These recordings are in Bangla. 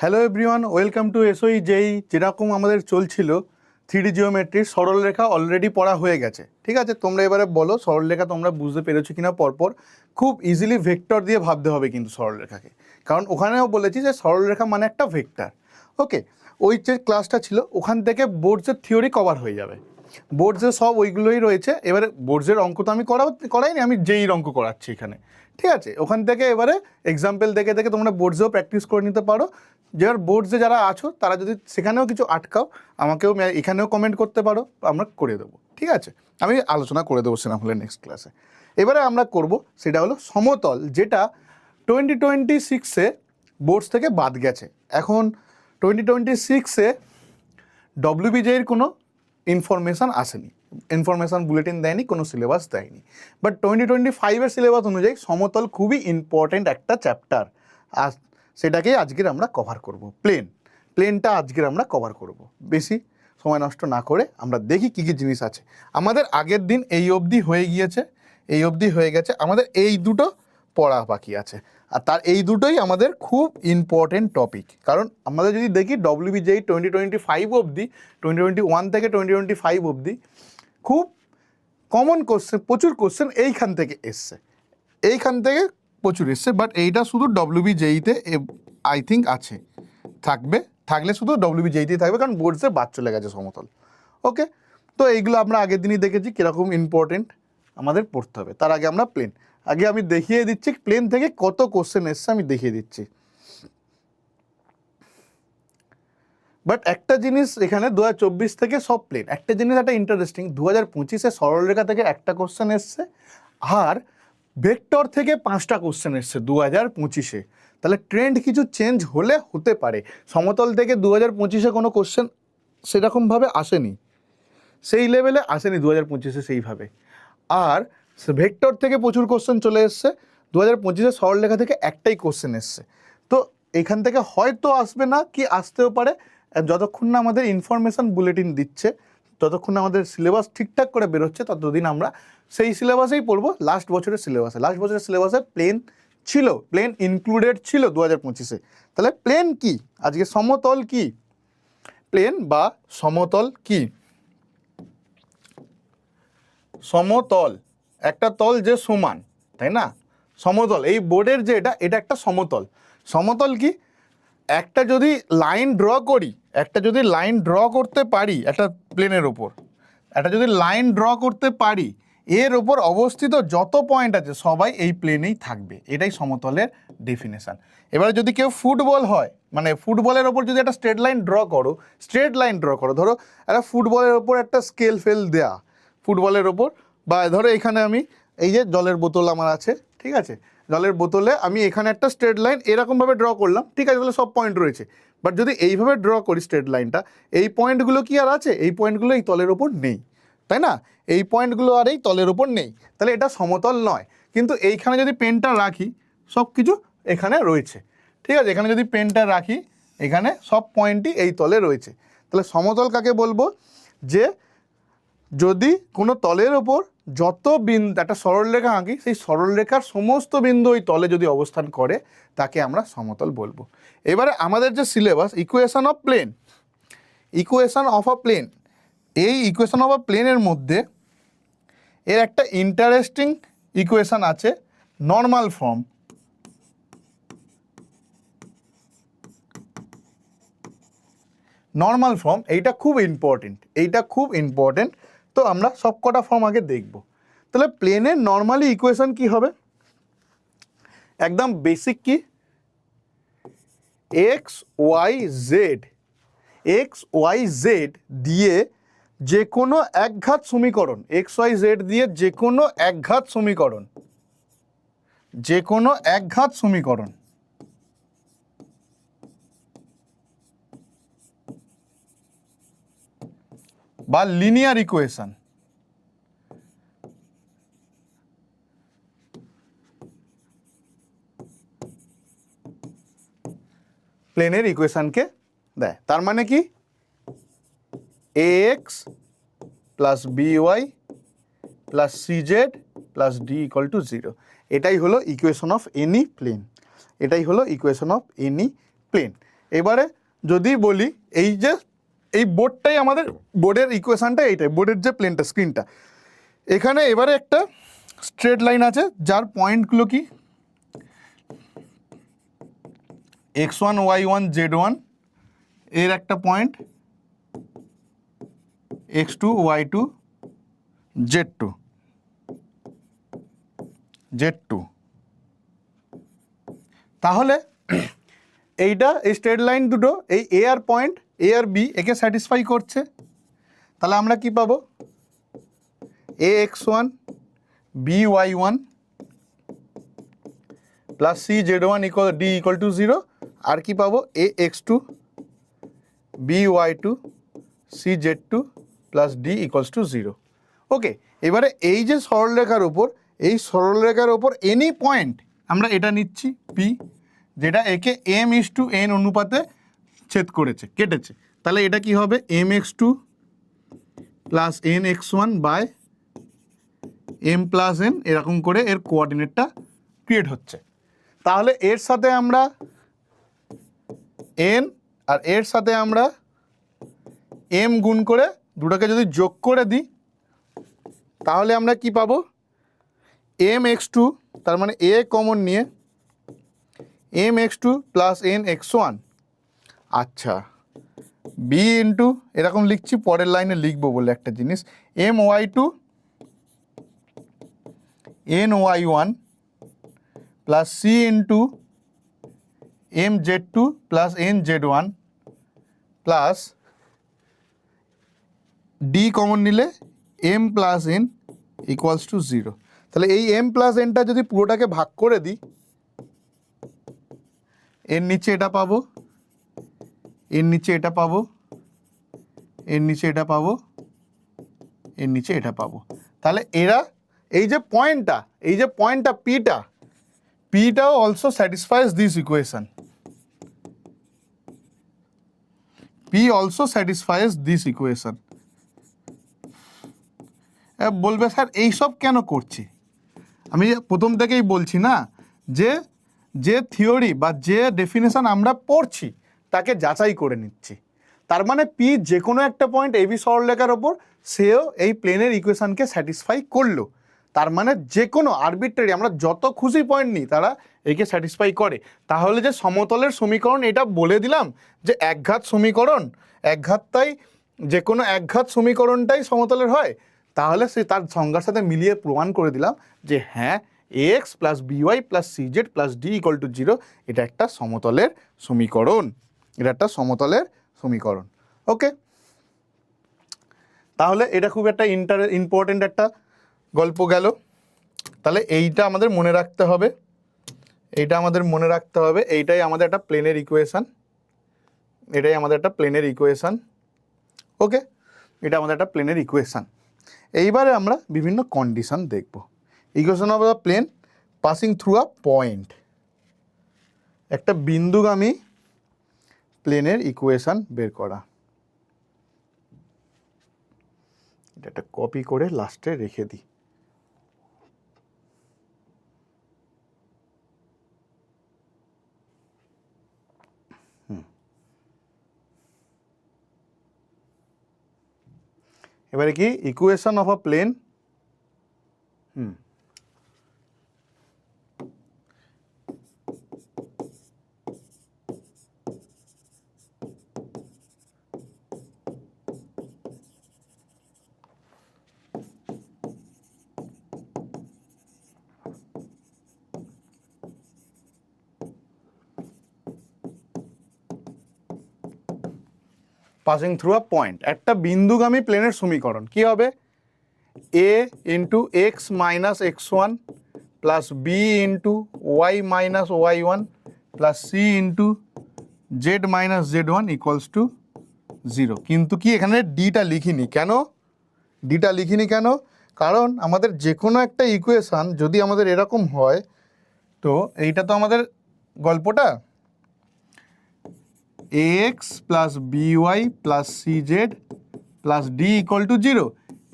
Hello everyone, welcome to SOE JE. যেরকম আমাদের চলছিল 3D জিওমেট্রির সরলরেখা অলরেডি পড়া হয়ে গেছে। ঠিক আছে, তোমরা এবারে বলো সরলরেখা তোমরা বুঝতে পেরেছো কিনা পরপর। খুব ইজিলি ভেক্টর দিয়ে ভাবতে হবে কিন্তু সরলরেখাকে, কারণ ওখানেও বলেছি যে সরলরেখা মানে একটা ভেক্টর। ওকে, ওই যে ক্লাসটা ছিল ওখান থেকে বোর্ডসের থিওরি কভার হয়ে যাবে। বোর্ডসের সব ওইগুলোই রয়েছে। এবারে বোর্ডসের অঙ্ক তো আমি করাইনি, আমি জেইর অঙ্ক করাচ্ছি এখানে। ঠিক আছে, ওখান থেকে এবারে এক্সাম্পল দেখে দেখে তোমরা বোর্ডসেও প্র্যাকটিস করে নিতে পারো। যারা বোর্ডসে যারা আছো তারা যদি সেখানেও কিছু আটকাও আমাকেও এখানেও কমেন্ট করতে পারো, আমরা করে দেবো। ঠিক আছে, আমি আলোচনা করে দেবো সেনা হলে নেক্সট ক্লাসে। এবারে আমরা করব সেটা হলো সমতল, যেটা 2026-এ বোর্ডস থেকে বাদ গেছে। এখন 2026-এ ডব্লিউবিজের কোনো ইনফরমেশান আসেনি, ইনফরমেশান বুলেটিন দেয়নি, কোনো সিলেবাস দেয়নি। বাট 2025-এর সিলেবাস অনুযায়ী সমতল খুবই ইম্পর্টেন্ট একটা চ্যাপ্টার, আর সেটাকেই আজকের আমরা কভার করব। প্লেনটা আজকের আমরা কভার করব। বেশি সময় নষ্ট না করে আমরা দেখি কী কী জিনিস আছে। আমাদের আগের দিন এই অবধি হয়ে গেছে, আমাদের এই দুটো পড়া বাকি আছে। আর তার এই দুটোই আমাদের খুব ইম্পর্টেন্ট টপিক, কারণ আমাদের যদি দেখি ডব্লিউবিজেই 2025 অবধি, 2021 থেকে 2025 অবধি খুব কমন কোশ্চেন, প্রচুর কোশ্চেন এইখান থেকে প্রচুর এসছে। বাট এইটা শুধু ডব্লিউবিজেইতে আই থিঙ্ক আছে, থাকলে শুধু ডব্লিউবিজেইতেই থাকবে, কারণ বোর্ডসে বাদ চলে গেছে সমতল। ওকে, তো এইগুলো আমরা আগের দিনই দেখেছি কীরকম ইম্পর্টেন্ট আমাদের পড়তে হবে। তার আগে আমরা আগে আমি দেখিয়ে দিচ্ছি প্লেন থেকে কত কোশ্চেন এসছে, আমি দেখিয়ে দিচ্ছি। বাট একটা জিনিস এখানে 2024 থেকে সব প্লেন, একটা জিনিস একটা ইন্টারেস্টিং, 2025-এ সরলরেখা থেকে একটা কোশ্চেন এসছে, আর ভেক্টর থেকে 5টা কোশ্চেন এসছে 2025-এ। তাহলে ট্রেন্ড কিছু চেঞ্জ হতে পারে। সমতল থেকে 2025-এ কোনো কোশ্চেন সেরকমভাবে আসেনি, সেই লেভেলে আসেনি 2025-এ সেইভাবে। আর ভেক্টর থেকে প্রচুর কোশ্চেন চলে এসছে। 2025-এ সরলরেখা থেকে একটাই কোশ্চেন এসছে। তো এখান থেকে হয়তো আসবে না, কি আসতেও পারে, যতক্ষণ না আমাদের ইনফরমেশান বুলেটিন দিচ্ছে, ততক্ষণ আমাদের সিলেবাস ঠিকঠাক করে বেরোচ্ছে, ততদিন আমরা সেই সিলেবাসেই পড়বো। লাস্ট বছরের সিলেবাসে প্লেন ইনক্লুডেড ছিল 2025-এ। তাহলে প্লেন কি, আজকে সমতল কি, প্লেন বা সমতল কি? সমতল একটা তল যে সমান, তাই না? সমতল, এই বোর্ডের যে এটা একটা সমতল কি? একটা যদি লাইন ড্র করতে পারি একটা প্লেনের ওপর, এর ওপর অবস্থিত যত পয়েন্ট আছে সবাই এই প্লেনেই থাকবে, এটাই সমতলের ডেফিনেশন। এবারে যদি কেউ ফুটবল হয়, মানে ফুটবলের ওপর যদি একটা স্ট্রেট লাইন ড্র করো, ধরো একটা ফুটবলের ওপর একটা স্কেল দেয়া ফুটবলের ওপর, বা ধরো এখানে আমি এই যে জলের বোতল আমার আছে, ঠিক আছে, জলের বোতলে আমি এখানে একটা স্ট্রেট লাইন এরকমভাবে ড্র করলাম, ঠিক আছে, তাহলে সব পয়েন্ট রয়েছে। বাট যদি এইভাবে ড্র করি স্ট্রেট লাইনটা, এই পয়েন্টগুলো কি আর আছে? এই পয়েন্টগুলো এই তলের ওপর নেই, তাই না? এই পয়েন্টগুলো আর এই তলের ওপর নেই, তাহলে এটা সমতল নয়। কিন্তু এইখানে যদি পেনটা রাখি, সব কিছু এখানে রয়েছে, ঠিক আছে, এখানে যদি পেনটা রাখি, এখানে সব পয়েন্টই এই তলে রয়েছে। তাহলে সমতল কাকে বলবো? যে যদি কোনো তলের ওপর যত বিন্দু, একটা সরলরেখা আঁকি, সেই সরলরেখার সমস্ত বিন্দু ওই তলে যদি অবস্থান করে, তাকে আমরা সমতল বলবো। এবারে আমাদের যে syllabus, equation of a plane, এই ইকুয়েশন অফ আ প্লেনের মধ্যে এর একটা ইন্টারেস্টিং ইকুয়েশন আছে, নর্মাল ফর্ম। এইটা খুব ইম্পর্টেন্ট। তো আমরা সব কটা ফর্ম আগে দেখব। তাহলে প্লেনের নর্মালি ইকুয়েশন কি হবে? একদম বেসিক কি, এক্স ওয়াই জেড দিয়ে যে কোনো একঘাত সমীকরণ, বা লিনিয়ার ইকুয়েশন, প্লেনের ইকুয়েশনকে দেয়। তার মানে কি, ax plus by plus cz plus d equal to 0। এটাই হলো ইকুয়েশন অফ এনি প্লেন, এবারে যদি বলি এই যে এই বোর্ডটাই আমাদের বোর্ডের ইকুয়েশনটা এইটাই, বোর্ডের যে প্লেনটা স্ক্রিনটা, এখানে এবারে একটা স্ট্রেট লাইন আছে যার পয়েন্টগুলো কি x1 y1 z1, এর একটা point x2 y2 z2 z2। তাহলে এইটা এই স্ট্রেট লাইন দুটো এই এ আর পয়েন্ট এ আর বি একে স্যাটিসফাই করছে। তাহলে আমরা কি পাবো, A x1 B y1 plus C z1 D equal to 0, আর কি পাবো A x2 B y2 C z2 plus D equals to 0। Okay, এবারে এই যে সরলরেখার ওপর, এই সরলরেখার ওপর এনি পয়েন্ট আমরা এটা নিচ্ছি পি, যেটা একে m:n অনুপাতে ছেদ করেছে, কেটেছে। তাহলে এটা কি হবে mx2 plus nx1 by m plus n, এরকম করে এর কোঅর্ডিনেটটা ক্রিয়েট হচ্ছে। তাহলে এর সাথে আমরা n আর এর সাথে আমরা m গুণ করে দুটোকে যদি যোগ করে দিই, তাহলে আমরা কি পাবো mx2, তার মানে a কমন নিয়ে mx2 প্লাস nx1, আচ্ছা b ইন্টু এরকম লিখছি, পরের লাইনে লিখবো বলে একটা জিনিস, my2 ny1 plus c into mz2 plus nz1 plus d common নিলে m plus n equals to 0। তাহলে এই m প্লাস nটা যদি পুরোটাকে ভাগ করে দিই, এর নিচে এটা পাবো, এর নিচে এটা পাবো, এর নিচে এটা পাবো, এর নিচে এটা পাবো। তাহলে এরা এই যে পয়েন্টটা পিটাও also satisfies this equation, P also satisfies this equation. বলবে স্যার এইসব কেন করছি? আমি প্রথম থেকেই বলছি না, যে থিওরি বা যে ডেফিনেশন আমরা পড়ছি তাকে যাচাই করে নিচ্ছি। তার মানে পি যে কোনো একটা পয়েন্ট এবি সরলরেখার ওপর সেও এই প্লেনের ইকুয়েশনকে স্যাটিসফাই করলো। তার মানে যে কোনো আরবিট্রারি আমরা যত খুশি পয়েন্ট নিই তারা একে স্যাটিসফাই করে। তাহলে যে সমতলের সমীকরণ, এটা বলে দিলাম যে একঘাত সমীকরণ, একঘাতটাই যে কোনো একঘাত সমীকরণটাই সমতলের হয়, তাহলে সে তার সংজ্ঞার সাথে মিলিয়ে প্রমাণ করে দিলাম যে হ্যাঁ ax plus by plus cz plus d equal to 0 এটা একটা সমতলের সমীকরণ, এটা একটা সমতলের সমীকরণ। ওকে, তাহলে এটা খুব একটা ইম্পর্টেন্ট একটা গল্প গেল। তাহলে এইটা আমাদের মনে রাখতে হবে, এইটা আমাদের মনে রাখতে হবে, এইটাই আমাদের একটা প্লেনের ইকুয়েশন, এটাই আমাদের একটা প্লেনের ইকুয়েশন। ওকে, এটা আমাদের একটা প্লেনের ইকুয়েশন। এইবারে আমরা বিভিন্ন কন্ডিশন দেখব। Equation of the plane passing through a point, একটা বিন্দুগামী প্লেনের ইকুয়েশন বের করা। এটা একটা কপি করে লাস্টে রেখে দিই। এবারে কি equation of a plane, passing through a point, একটা বিন্দুগামী প্লেনের সমীকরণ কি হবে, a into X minus x1 plus B into Y minus y1 plus C into Z minus z1 equals to 0। কিন্তু কি এখানে ডিটা লিখিনি কেন? ডিটা লিখিনি কেন? কারণ আমাদের যে কোনো একটা ইকুয়েশান যদি আমাদের এরকম হয়, তো এইটা তো আমাদের গল্পটা ax plus by plus cz plus d equal to 0।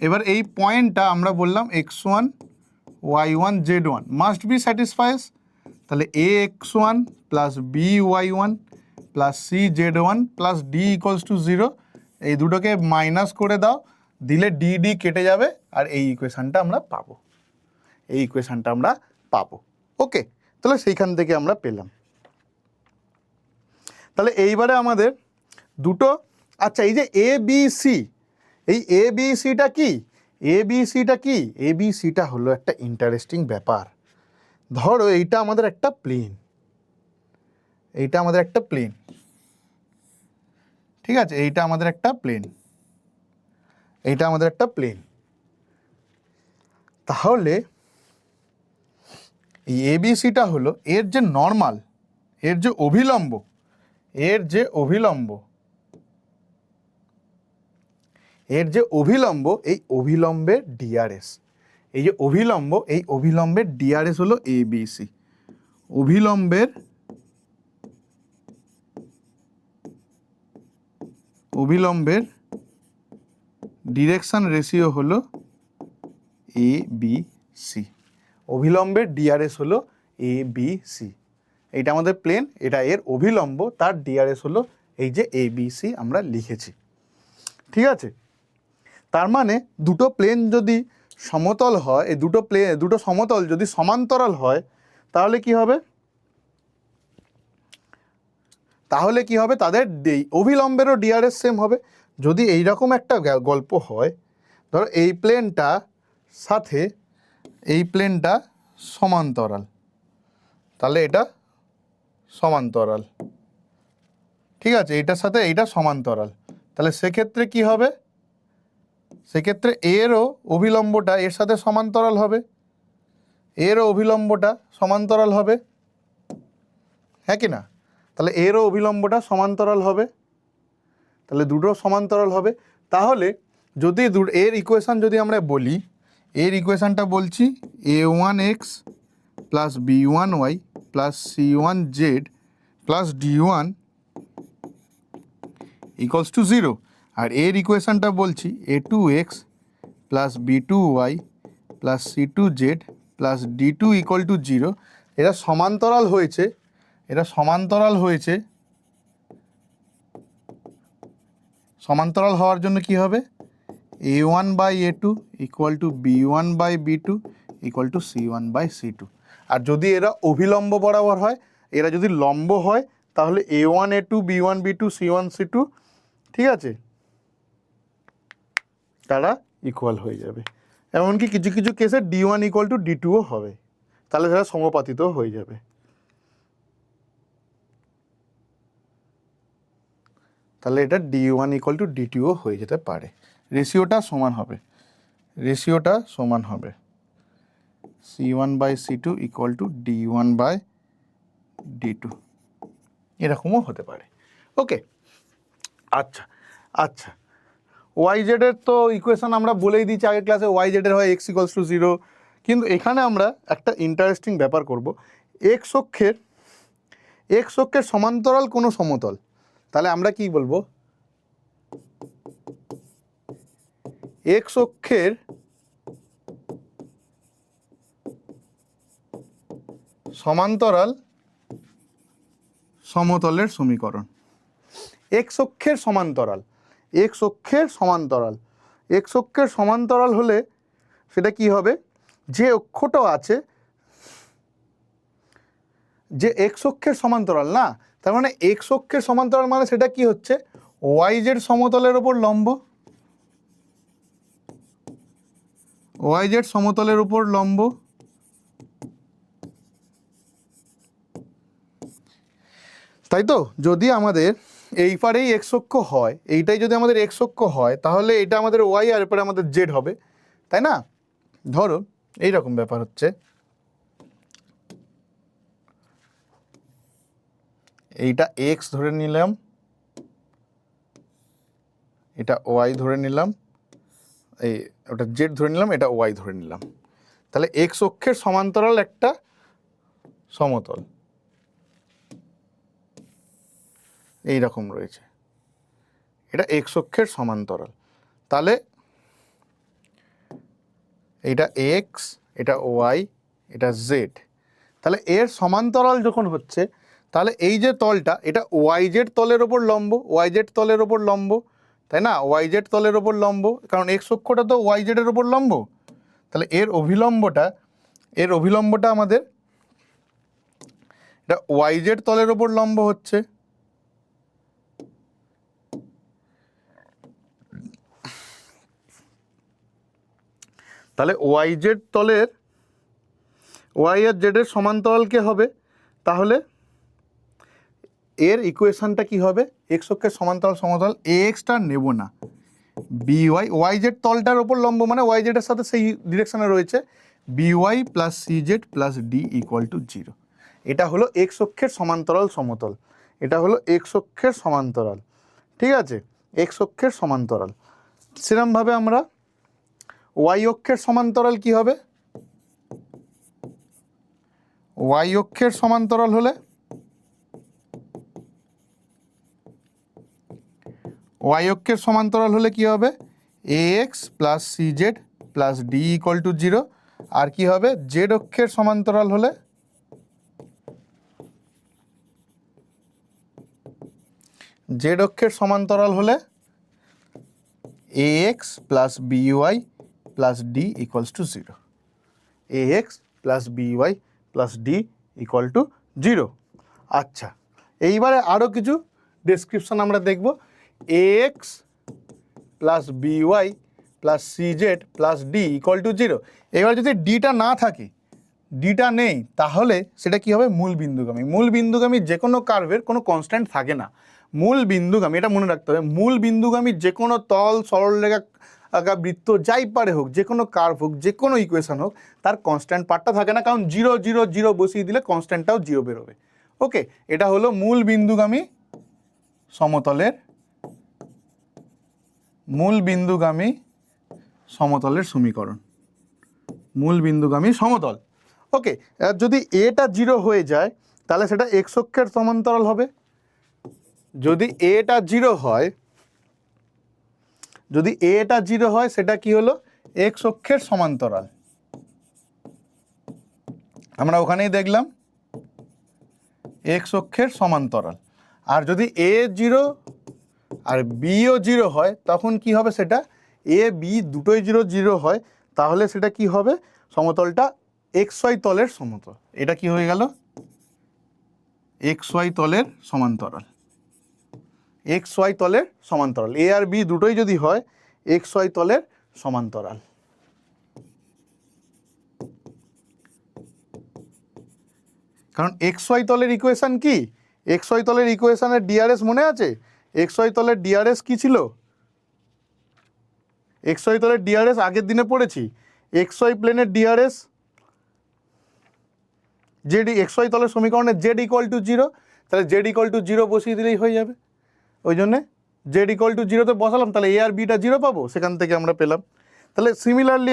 এবার এই পয়েন্টটা আমরা বললাম x1 y1 z1 must be satisfies. তাহলে ax1 plus by1 plus C Z one plus D equals to 0, এই দুটোকে মাইনাস করে দাও, দিলে ডি ডি কেটে যাবে, আর এই ইকুয়েশানটা আমরা পাবো, এই ইকুয়েশানটা আমরা পাবো। ওকে, তাহলে সেইখান থেকে আমরা পেলাম। তাহলে এইবারে আমাদের দুটো, আচ্ছা এই যে এ বি সি, এই এ বি সিটা কি, এ বি সিটা কি, এ বি সিটা হলো একটা ইন্টারেস্টিং ব্যাপার। ধরো এইটা আমাদের একটা প্লেন, এইটা আমাদের একটা প্লেন, ঠিক আছে, এইটা আমাদের একটা প্লেন, এইটা আমাদের একটা প্লেন। তাহলে এই এবিসিটা হলো এর যে নর্মাল, এর যে অভিলম্ব, এর যে অভিলম্ব, এর যে অভিলম্ব, এই অভিলম্বের ডিআরএস, এই যে অভিলম্ব, এই অভিলম্বের ডিআরএস হলো এবিসি। অভিলম্বের, অভিলম্বের ডিরেকশন রেশিও হলো এ বি সি, অভিলম্বের ডিআরএস হলো এ বি সি। এইটা আমাদের প্লেন, এটা এর অভিলম্ব, তার ডিআরএস হলো এই যে এ বি সি আমরা লিখেছি, ঠিক আছে। তার মানে দুটো প্লেন যদি সমতল হয়, এই দুটো সমতল যদি সমান্তরাল হয়, তাহলে কি হবে, তাহলে কি হবে, তাদের অভিলম্বেরও ডিআরএস সেম হবে। যদি এইরকম একটা গল্প হয়, ধরো এই প্লেনটা সাথে এই প্লেনটা সমান্তরাল, তাহলে এটা সমান্তরাল, ঠিক আছে, এইটার সাথে এইটা সমান্তরাল, তাহলে সেক্ষেত্রে কি হবে, সেক্ষেত্রে এরও অভিলম্বটা এর সাথে সমান্তরাল হবে, এরও অভিলম্বটা সমান্তরাল হবে, হ্যাঁ কি না, তাহলে এরও অভিলম্বটা সমান্তরাল হবে, তাহলে দুটো সমান্তরাল হবে। তাহলে যদি এর ইকুয়েশান যদি আমরা বলি, এর ইকুয়েশানটা বলছি a1x plus b1y plus c1z plus d1 equals to 0, আর এর ইকুয়েশানটা বলছি a2x plus b2y plus c2z plus d2 equal to 0। এরা সমান্তরাল হয়েছে, এরা সমান্তরাল হয়েছে, সমান্তরাল হওয়ার জন্য কি হবে, a1 by a2 equal to b1 by b2 equal to c1 by c2। আর যদি এরা অভিলম্ব বরাবর হয়, এরা যদি লম্ব হয়, তাহলে a1 a2 b1 b2 c1 c2, ঠিক আছে, তারা ইকুয়াল হয়ে যাবে। এমনকি কিছু কিছু কেসে d1 ইকুয়াল টু d2ও হবে, তাহলে তারা সমাপাতিত হয়ে যাবে। তাহলে এটা d1 ইকুয়াল টু d2ও হয়ে যেতে পারে। রেশিওটা সমান হবে, রেশিওটা সমান হবে c1 by c2 equal to d1 by d2, এরকমও হতে পারে। ওকে, আচ্ছা আচ্ছা, ওয়াই জেডের তো ইকুয়েশন আমরা বলেই দিচ্ছি আগের ক্লাসে, ওয়াই জেডের হয় এক্স ইকুয়ালস টু 0, কিন্তু এখানে আমরা একটা ইন্টারেস্টিং ব্যাপার করব, এক্স অক্ষের সমান্তরাল কোনো সমতল, তাহলে আমরা কি বলবো, এক্স অক্ষের সমান্তরাল সমতলের সমীকরণ, এক্স অক্ষের সমান্তরাল, এক্স অক্ষের সমান্তরাল, এক্স অক্ষের সমান্তরাল হলে সেটা কি হবে, যে অক্ষটা আছে, যে এক্স অক্ষের সমান্তরাল না, তার মানে এক্স অক্ষের সমান্তরাল মানে সেটা কি হচ্ছে, ওয়াই জেড সমতলের ওপর লম্ব, ওয়াই জেড সমতলের উপর লম্ব। তাই তো, যদি আমাদের এই পারেই এক্স অক্ষ হয়, এইটাই যদি আমাদের এক্স অক্ষ হয়, তাহলে এটা আমাদের ওয়াই আর এরপরে আমাদের জেড হবে, তাই না। ধরো এইরকম ব্যাপার হচ্ছে, এইটা এক্স ধরে নিলাম, এটা ওয়াই ধরে নিলাম, এই ওটা জেড ধরে নিলাম, এটা ওয়াই ধরে নিলাম, তাহলে এক্স অক্ষের সমান্তরাল একটা সমতল এই রকম রয়েছে, এটা এক্স অক্ষের সমান্তরাল, তাহলে এটা এক্স, এটা ওয়াই, এটা জেড, তাহলে এর সমান্তরাল যখন হচ্ছে, তাহলে এই যে তলটা এটা ওয়াইজেড তলের ওপর লম্ব, ওয়াইজেড তলের ওপর লম্ব, তাই না? ওয়াইজেড তলের ওপর লম্ব, কারণ এক্স অক্ষটা তো ওয়াইজেডের ওপর লম্ব। তাহলে এর অভিলম্বটা আমাদের এটা ওয়াইজেড তলের ওপর লম্ব হচ্ছে। তাহলে ওয়াইজেড তলের ওয়াই আর জেডের সমান্তরালকে হবে, তাহলে এর ইকুয়েশনটা কি হবে? এক্স অক্ষের সমান্তরাল এ এক্সটা নেব না, বি ওয়াই জেড তলটার ওপর লম্ব মানে ওয়াই জেডের সাথে সেই ডিরেকশনে রয়েছে, B Y plus C Z plus D equal to 0। এটা হলো এক্স অক্ষের সমান্তরাল সমতল, এটা হলো এক্স অক্ষের সমান্তরাল, ঠিক আছে? এক্স অক্ষের সমান্তরাল। সেরকমভাবে আমরা ওয়াই অক্ষের সমান্তরাল কি হবে? ওয়াই অক্ষের সমান্তরাল হলে কি হবে? A X plus C Z plus D equal to 0। আর কি হবে? জেড অক্ষের সমান্তরাল হলে A X plus B Y plus D equals to 0। A X plus B Y plus D equal to 0। আচ্ছা, এইবারে আরও কিছু ডেসক্রিপশন আমরা দেখব। A X plus B Y plus C Z plus D equal to 0। এবার যদি ডিটা না থাকে, ডিটা নেই, তাহলে সেটা কি হবে? মূল বিন্দুগামী। মূল বিন্দুগামী যে কোনো কার্ভের কোনো কনস্ট্যান্ট থাকে না। মূল বিন্দুগামী, এটা মনে রাখতে হবে, মূল বিন্দুগামী যে কোনো তল, সরলরেখা, বৃত্ত যাই পারে হোক, যে কোনো কার্ভ হোক, যে কোনো ইকুয়েশন হোক, তার কনস্ট্যান্ট পার্টটা থাকে না, কারণ 0 0 0 বসিয়ে দিলে কনস্ট্যান্টটাও 0 বেরোবে। ওকে, এটা হলো মূল বিন্দুগামী সমতলের সমীকরণ, মূল বিন্দুগামী সমতল। ওকে, যদি এটা 0 হয়ে যায় তাহলে সেটা এক্স অক্ষের সমান্তরাল হবে। যদি এটা 0 হয়, সেটা কি হলো? এক্স অক্ষের সমান্তরাল। আমরা ওখানেই দেখলাম এক্স অক্ষের সমান্তরাল। আর যদি এ 0 আর বিও 0 হয়, তখন কি হবে? সেটা এ বি দুটোই 0 0 হয়, তাহলে সেটা কি হবে? সমতলটা এক্স ওয়াই তলের সমতল। এটা কি হয়ে গেল? এক্স ওয়াই তলের সমান্তরাল। এক্স ওয়াই তলের সমান্তরাল, এ আর বি দুটোই যদি হয়, এক্স ওয়াই তলের সমান্তরাল। কারণ এক্স ওয়াই তলের ইকুয়েশন কি? এক্স ওয়াই তলের ইকুয়েশনের ডিআরএস মনে আছে? এক্স ওয়াই তলের ডিআরএস কি ছিল? এক্স ওয়াই তলের ডিআরএস আগের দিনে পড়েছি। এক্স ওয়াই প্লেনের ডিআরএস জেড, এক্স ওয়াই তলের সমীকরণে জেড ইকুয়াল টু 0, তাহলে জেড ইকুয়াল টু 0 বসিয়ে দিলেই হয়ে যাবে। ওই জন্যে জেড ইকুয়াল টু 0তে বসালাম, তাহলে এ আর বিটা 0 পাবো, সেখান থেকে আমরা পেলাম। তাহলে সিমিলারলি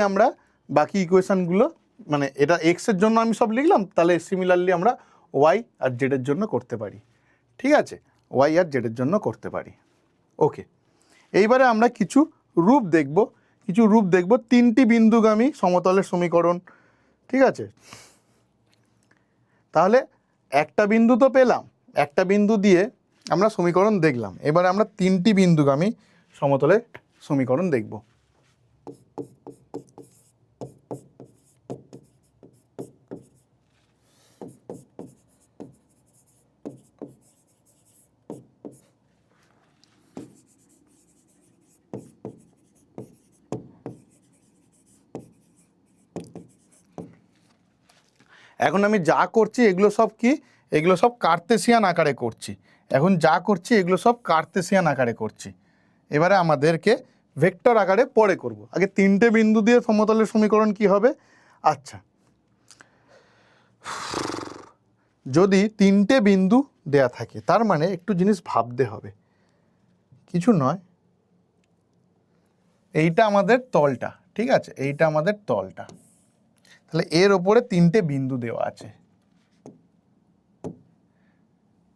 আমরা বাকি ইকুয়েশনগুলো, মানে এটা এক্সের জন্য আমি সব লিখলাম, তাহলে সিমিলারলি আমরা ওয়াই আর জেডের জন্য করতে পারি। ঠিক আছে, ওয়াই আর জেডের জন্য করতে পারি। ওকে, এইবারে আমরা কিছু রূপ দেখব, 3টি বিন্দুগামী সমতলের সমীকরণ। ঠিক আছে, তাহলে একটা বিন্দু তো পেলাম, একটা বিন্দু দিয়ে আমরা সমীকরণ দেখলাম। এবারে আমরা 3টি বিন্দুগামী সমতলের সমীকরণ দেখব। এখন আমি যা করছি এগুলো সব কি? এগুলো সব কার্তেশিয়ান আকারে করছি। এবারে আমাদেরকে ভেক্টর আকারে পরে করব। আগে 3টে বিন্দু দিয়ে সমতলের সমীকরণ কি হবে? আচ্ছা, যদি 3টে বিন্দু দেয়া থাকে, তার মানে একটু জিনিস ভাবতে হবে, কিছু নয়, এইটা আমাদের তলটা, ঠিক আছে, এইটা আমাদের তলটা, তাহলে এর ওপরে 3টে বিন্দু দেওয়া আছে।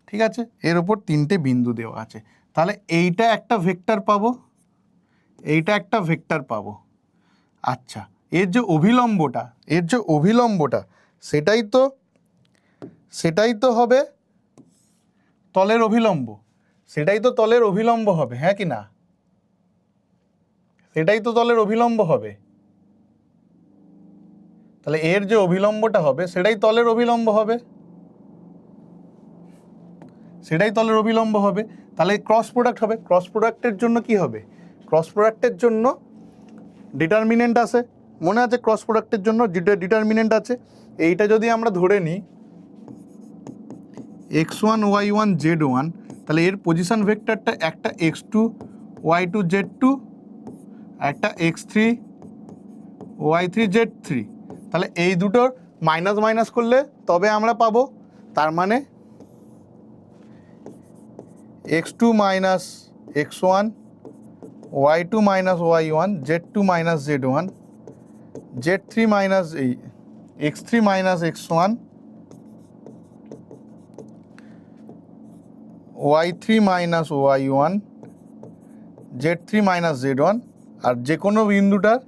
ঠিক আছে, এর ওপর 3টে বিন্দু দেওয়া আছে, তাহলে এইটা একটা ভেক্টর পাবো, এইটা একটা ভেক্টর পাবো। আচ্ছা, এর যে অভিলম্বটা সেটাই তো হবে তলের অভিলম্ব, সেটাই তো তলের অভিলম্ব হবে, হ্যাঁ কি না? সেটাই তো তলের অভিলম্ব হবে। তাহলে এর যে অভিলম্বটা হবে সেটাই তলের অভিলম্ব হবে, সেটাই তলের অভিলম্ব হবে। তাহলে ক্রস প্রোডাক্ট হবে। ক্রস প্রোডাক্টের জন্য কি হবে? ক্রস প্রোডাক্টের জন্য ডিটারমিনেন্ট আছে, মনে আছে? ক্রস প্রোডাক্টের জন্য ডিটারমিনেন্ট আছে। এইটা যদি আমরা ধরে নিই x1 y1 z1, তাহলে এর পজিশন ভেক্টরটা একটা x2 y2 z2, একটা x3 y3 z3। তাহলে এই দুটোর মাইনাস মাইনাস করলে তবে আমরা পাবো, তার মানে x2 minus x1 y2 minus y1 z2 minus z1 z3 minus x3 minus x1 y3 minus y1 z3 minus z1। আর যে কোনো বিন্দুটার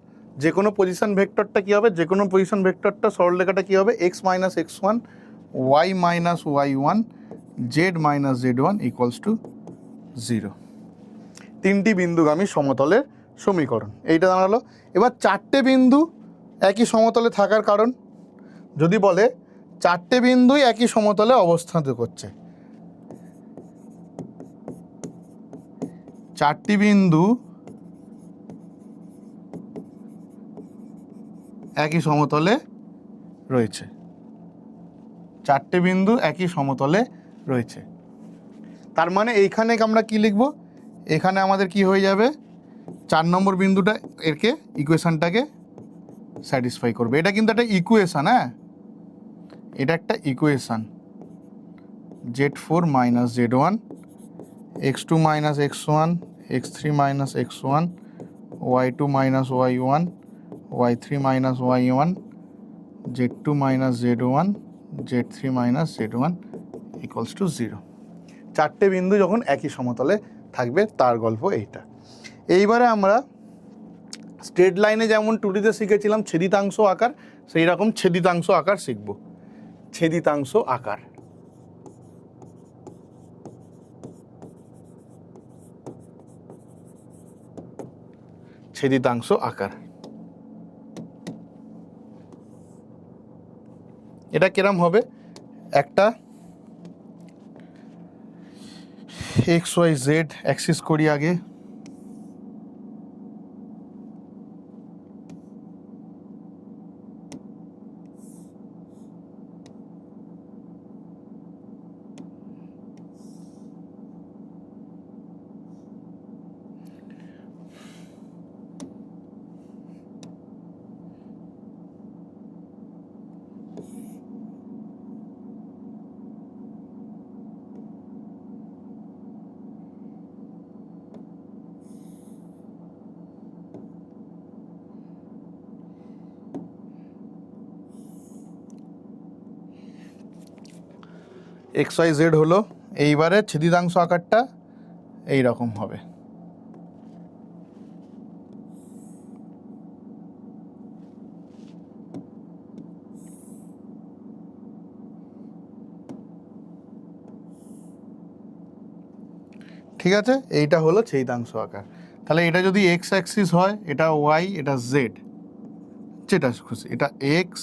যে কোনো পজিশন ভেক্টরটা কী হবে? যে কোনো পজিশন ভেক্টরটা সরলরেখাটা কী হবে? x minus x1 y minus y1 z minus z1 equals to 0। তিনটি বিন্দুগামী সমতলের সমীকরণ এইটা দাঁড়ালো। এবার চারটে বিন্দু একই সমতলে থাকার কারণ, যদি বলে চারটে বিন্দুই একই সমতলে অবস্থান করছে, চারটি বিন্দু একই সমতলে রয়েছে, চারটে বিন্দু একই সমতলে রয়েছে, তার মানে এইখানে আমরা কি লিখব? এখানে আমাদের কি হয়ে যাবে? 4 নম্বর বিন্দুটা এরকে ইকুয়েশনটাকে স্যাটিসফাই করবে। এটা কিন্তু একটা ইকুয়েশন, হ্যাঁ, এটা একটা equation. z4 minus z1 x2 minus x1 x3 minus x1 y2 minus y1 y3 minus y1 z2 minus z1 z3 minus z1 equals to 0। চারটে বিন্দু যখন একই সমতলে থাকবে তার গল্প এইটা। এইবারে আমরা স্ট্রেট লাইনে যেমন টুটিতে শিখেছিলাম ছেদিতাংশ আকার, সেই রকম ছেদিতাংশ আকার শিখব। ছেদিতাংশ আকার, ছেদিতাংশ আকার এটা কিরম হবে? একটা এক্স ওয়াই জেড অ্যাক্সিস করি আগে, এক্স ওয়াই জেড হলো। এইবারে ছেদিতাংশ আকারটা এই রকম হবে। ঠিক আছে, এইটা হলো ছেদিতাংশ আকার। তাহলে এটা যদি এক্স অ্যাক্সিস হয়, এটা ওয়াই, এটা জেড, যেটা খুশি, এটা এক্স,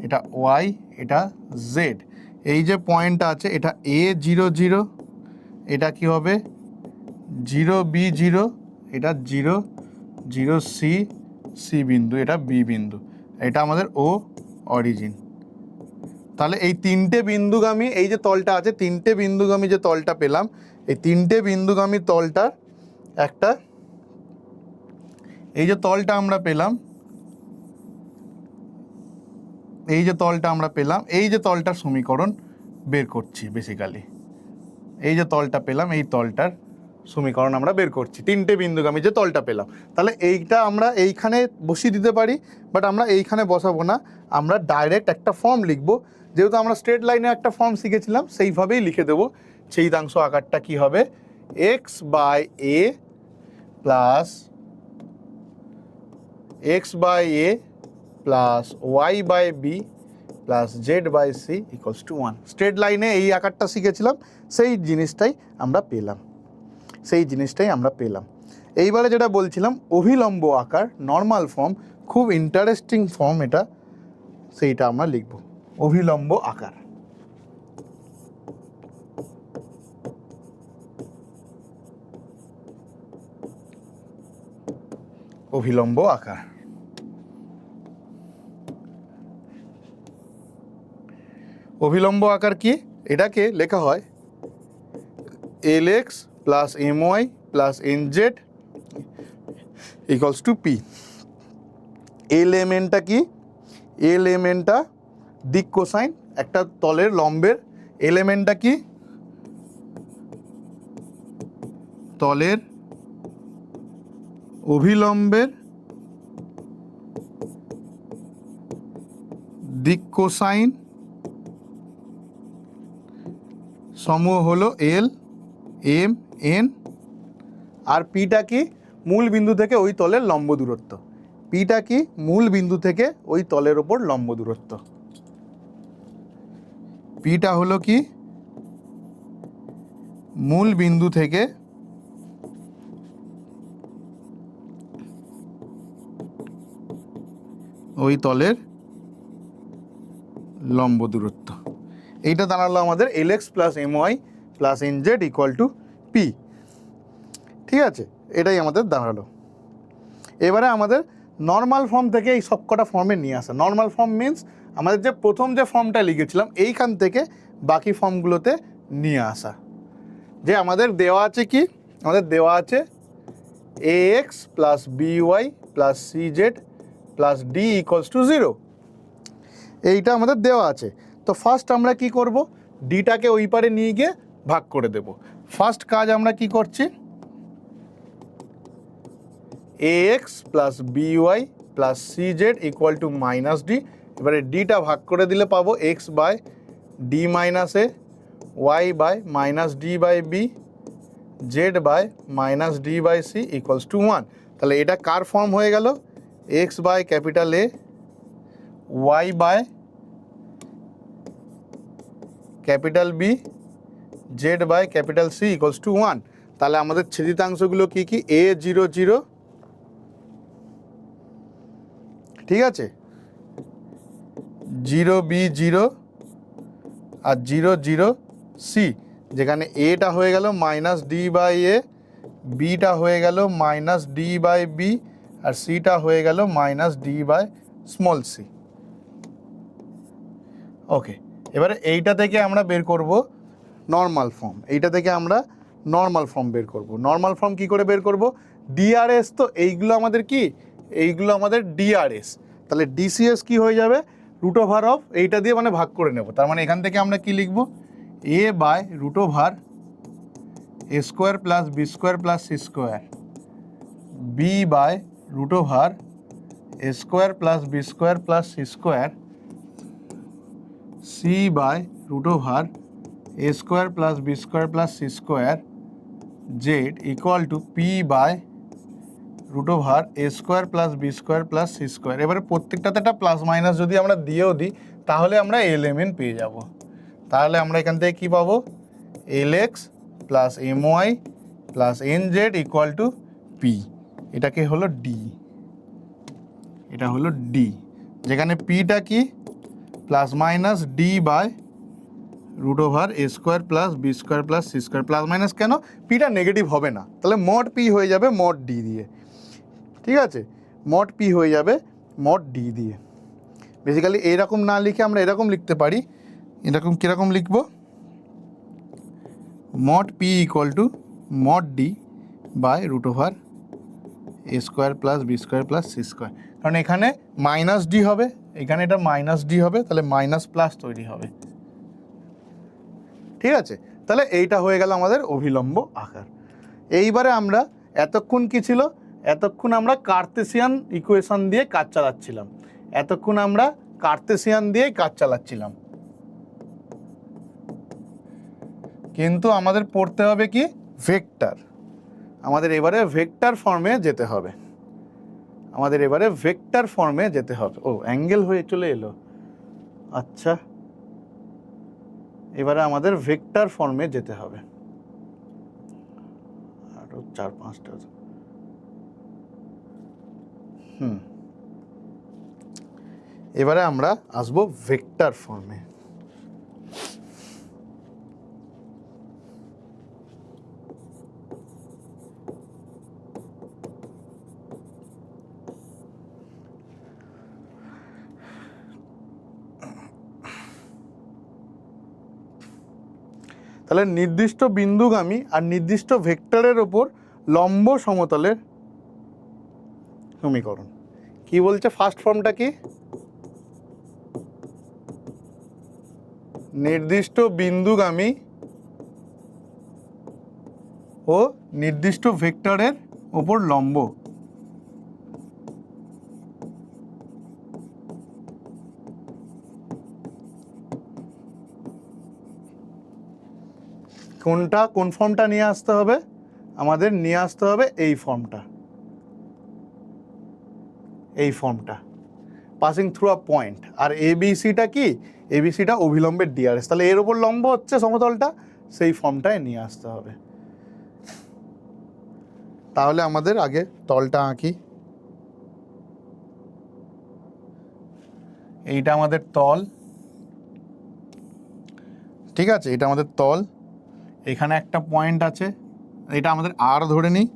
এটা ওয়াই, এটা জেড। এই যে পয়েন্টটা আছে এটা A0 0, এটা কি হবে 0B0, এটা 0 0 C বিন্দু, এটা বি বিন্দু, এটা আমাদের ও অরিজিন। তাহলে এই তিনটে বিন্দুগামী এই যে তলটা আছে, তিনটে বিন্দুগামী যে তলটা পেলাম, এই তিনটে বিন্দুগামী তলটার একটা, এই যে তলটা আমরা পেলাম, এই যে তলটা আমরা পেলাম, এই যে তলটার সমীকরণ বের করছি বেসিক্যালি। এই যে তলটা পেলাম, এই তলটার সমীকরণ আমরা বের করছি, তিনটে বিন্দুগামী যে তলটা পেলাম। তাহলে এইটা আমরা এইখানে বসিয়ে দিতে পারি, বাট আমরা এইখানে বসাবো না, আমরা ডাইরেক্ট একটা ফর্ম লিখব। যেহেতু আমরা স্ট্রেট লাইনে একটা ফর্ম শিখেছিলাম, সেইভাবেই লিখে দেবো। ছেদিতাংশ আকারটা কি হবে? X by A plus X by A plus Y by B plus Z by C equals to 1। Straight লাইনে এই আকারটা শিখেছিলাম, সেই জিনিসটাই আমরা পেলাম। এইবারে যেটা বলছিলাম অভিলম্ব আকার নর্মাল ফর্ম, খুব ইন্টারেস্টিং ফর্ম এটা, সেইটা আমরা লিখব অভিলম্ব আকার। অভিলম্ব আকার অভিলম্ব আকার কি? এটাকে লেখা হয় L X plus M Y plus N Z equals to P. এলএমএনটা কি? এলএমএনটা দিক কোসাইন একটা তলের লম্বের। এলএমএনটা কি? তলের অভিলম্বের দিক কোসাইন সমূহ হলো এল এম এন। আর পিটা কি? মূল বিন্দু থেকে ওই তলের লম্ব দূরত্ব। পিটা কি? মূল বিন্দু থেকে ওই তলের ওপর লম্ব দূরত্ব। পিটা হলো কি? মূল বিন্দু থেকে ওই তলের লম্ব দূরত্ব। এইটা দাঁড়ালো আমাদের LX plus M Y plus NZ equal to P. ঠিক আছে, এটাই আমাদের দাঁড়ালো। এবারে আমাদের নর্মাল ফর্ম থেকে এই সবকটা ফর্মে নিয়ে আসা। নর্মাল ফর্ম মিনস আমাদের যে প্রথম যে ফর্মটা লিখেছিলাম এইখান থেকে বাকি ফর্মগুলোতে নিয়ে আসা। যে আমাদের দেওয়া আছে কি? আমাদের দেওয়া আছে A X plus B Y plus C Z plus D equals to 0। এইটা আমাদের দেওয়া আছে। তো ফার্স্ট আমরা কি করব? ডিটাকে ওই পারে নিয়ে গিয়ে ভাগ করে দেব। ফার্স্ট কাজ আমরা কি করছি? A X plus B Y plus C Z equal to minus D. এবারে ডিটা ভাগ করে দিলে পাবো X by D minus A, Y by minus D by B, Z by minus D by C equals to 1। তাহলে এটা কার ফর্ম হয়ে গেল? X by capital A, Y by capital B, Z by capital C equals to 1। তাহলে আমাদের ছেদিতাংশগুলো কি কি? এ 0 0, ঠিক আছে, 0 বি 0 আর 0 0 সি, যেখানে এটা হয়ে গেল মাইনাস ডি বাই এ, বিটা হয়ে গেল মাইনাস ডি বাই বি আর সিটা হয়ে গেল minus D by small C. Okay, এবারে এইটা থেকে আমরা বের করব নর্মাল ফর্ম। এইটা থেকে আমরা নর্মাল ফর্ম বের করব। নর্মাল ফর্ম কি করে বের করব? ডিআরএস, তো এইগুলো আমাদের কি? এইগুলো আমাদের ডিআরএস। তাহলে ডিসিএস কি হয়ে যাবে? রুট ওভার অফ এইটা দিয়ে মানে ভাগ করে নেব। তার মানে এখান থেকে আমরা কি লিখব? A by root over A square plus B square plus C square, B by root over A square plus B square plus C square, C by root over A square plus B square plus C square, Z equal to P by root over A square plus B square plus C square. এবারে প্রত্যেকটাতে একটা প্লাস মাইনাস যদি আমরা দিয়েও দিই তাহলে আমরা এলএমএন পেয়ে যাব। তাহলে আমরা এখান থেকে কী পাবো? L X plus M Y plus N Z equal to P. এটাকে হলো ডি, এটা হলো ডি, যেখানে পিটা কি? Plus minus D by root over A square plus B square plus C square. Plus minus কেন? পিটা নেগেটিভ হবে না, তাহলে মড পি হয়ে যাবে মড ডি দিয়ে। ঠিক আছে, মড পি হয়ে যাবে মড ডি দিয়ে। বেসিক্যালি এইরকম না লিখে আমরা এরকম লিখতে পারি। এরকম কীরকম লিখব? Mod P equal to mod D by root over A square plus B square plus C square. কারণ এখানে মাইনাস ডি হবে, এখানে এটা মাইনাস ডি হবে, তাহলে মাইনাস প্লাস তৈরি হবে। ঠিক আছে, তাহলে এইটা হয়ে গেল আমাদের অভিলম্ব আকার। এইবারে আমরা এতক্ষণ কি ছিল? এতক্ষণ আমরা কার্তেশিয়ান ইকুয়েশন দিয়ে কাজ চালাচ্ছিলাম। কিন্তু আমাদের পড়তে হবে কি? ভেক্টর। আমাদের এবারে ভেক্টর ফর্মে যেতে হবে। ও অ্যাঙ্গেল হয়ে চলে এলো। আচ্ছা, এবারে আমাদের ভেক্টর ফর্মে যেতে হবে। আরো 4-5টা। এবারে আমরা আসবো ভেক্টর ফর্মে। তাহলে নির্দিষ্ট বিন্দুগামী আর নির্দিষ্ট ভেক্টরের ওপর লম্ব সমতলের সমীকরণ কি বলছে? ফার্স্ট ফর্মটা কি? নির্দিষ্ট বিন্দুগামী ও নির্দিষ্ট ভেক্টরের ওপর লম্ব কোন ফর্মটা নিয়ে আসতে হবে? আমাদের নিয়ে আসতে হবে এই ফর্মটা, পাসিং থ্রু আ পয়েন্ট। আর এবিসিটা কি? এবিসিটা অভিলম্বের ডিআরএস। তাহলে এর ওপর লম্ব হচ্ছে সমতলটা, সেই ফর্মটায় নিয়ে আসতে হবে। তাহলে আমাদের আগে তলটা আঁকি। এইটা আমাদের তল, ঠিক আছে? এটা আমাদের তল। এখানে একটা পয়েন্ট আছে, এটা আমাদের আর ধরে নিই।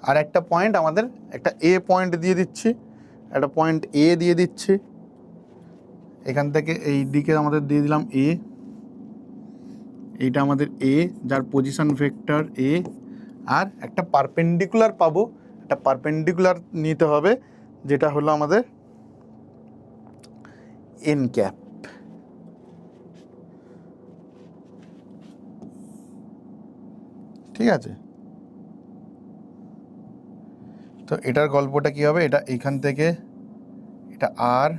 আর একটা পয়েন্ট আমাদের একটা এ পয়েন্ট দিয়ে দিচ্ছি, একটা পয়েন্ট এ দিয়ে দিচ্ছি। এখান থেকে এই দিকে আমাদের দিয়ে দিলাম এ। এইটা আমাদের এ, যার পজিশন ভেক্টর এ। আর একটা পারপেন্ডিকুলার পাবো, একটা পারপেন্ডিকুলার নিতে হবে, যেটা হলো আমাদের এন ক্যাপ। ঠিক আছে? তো এটার গল্পটা কি হবে? এটা এখান থেকে এটা আর,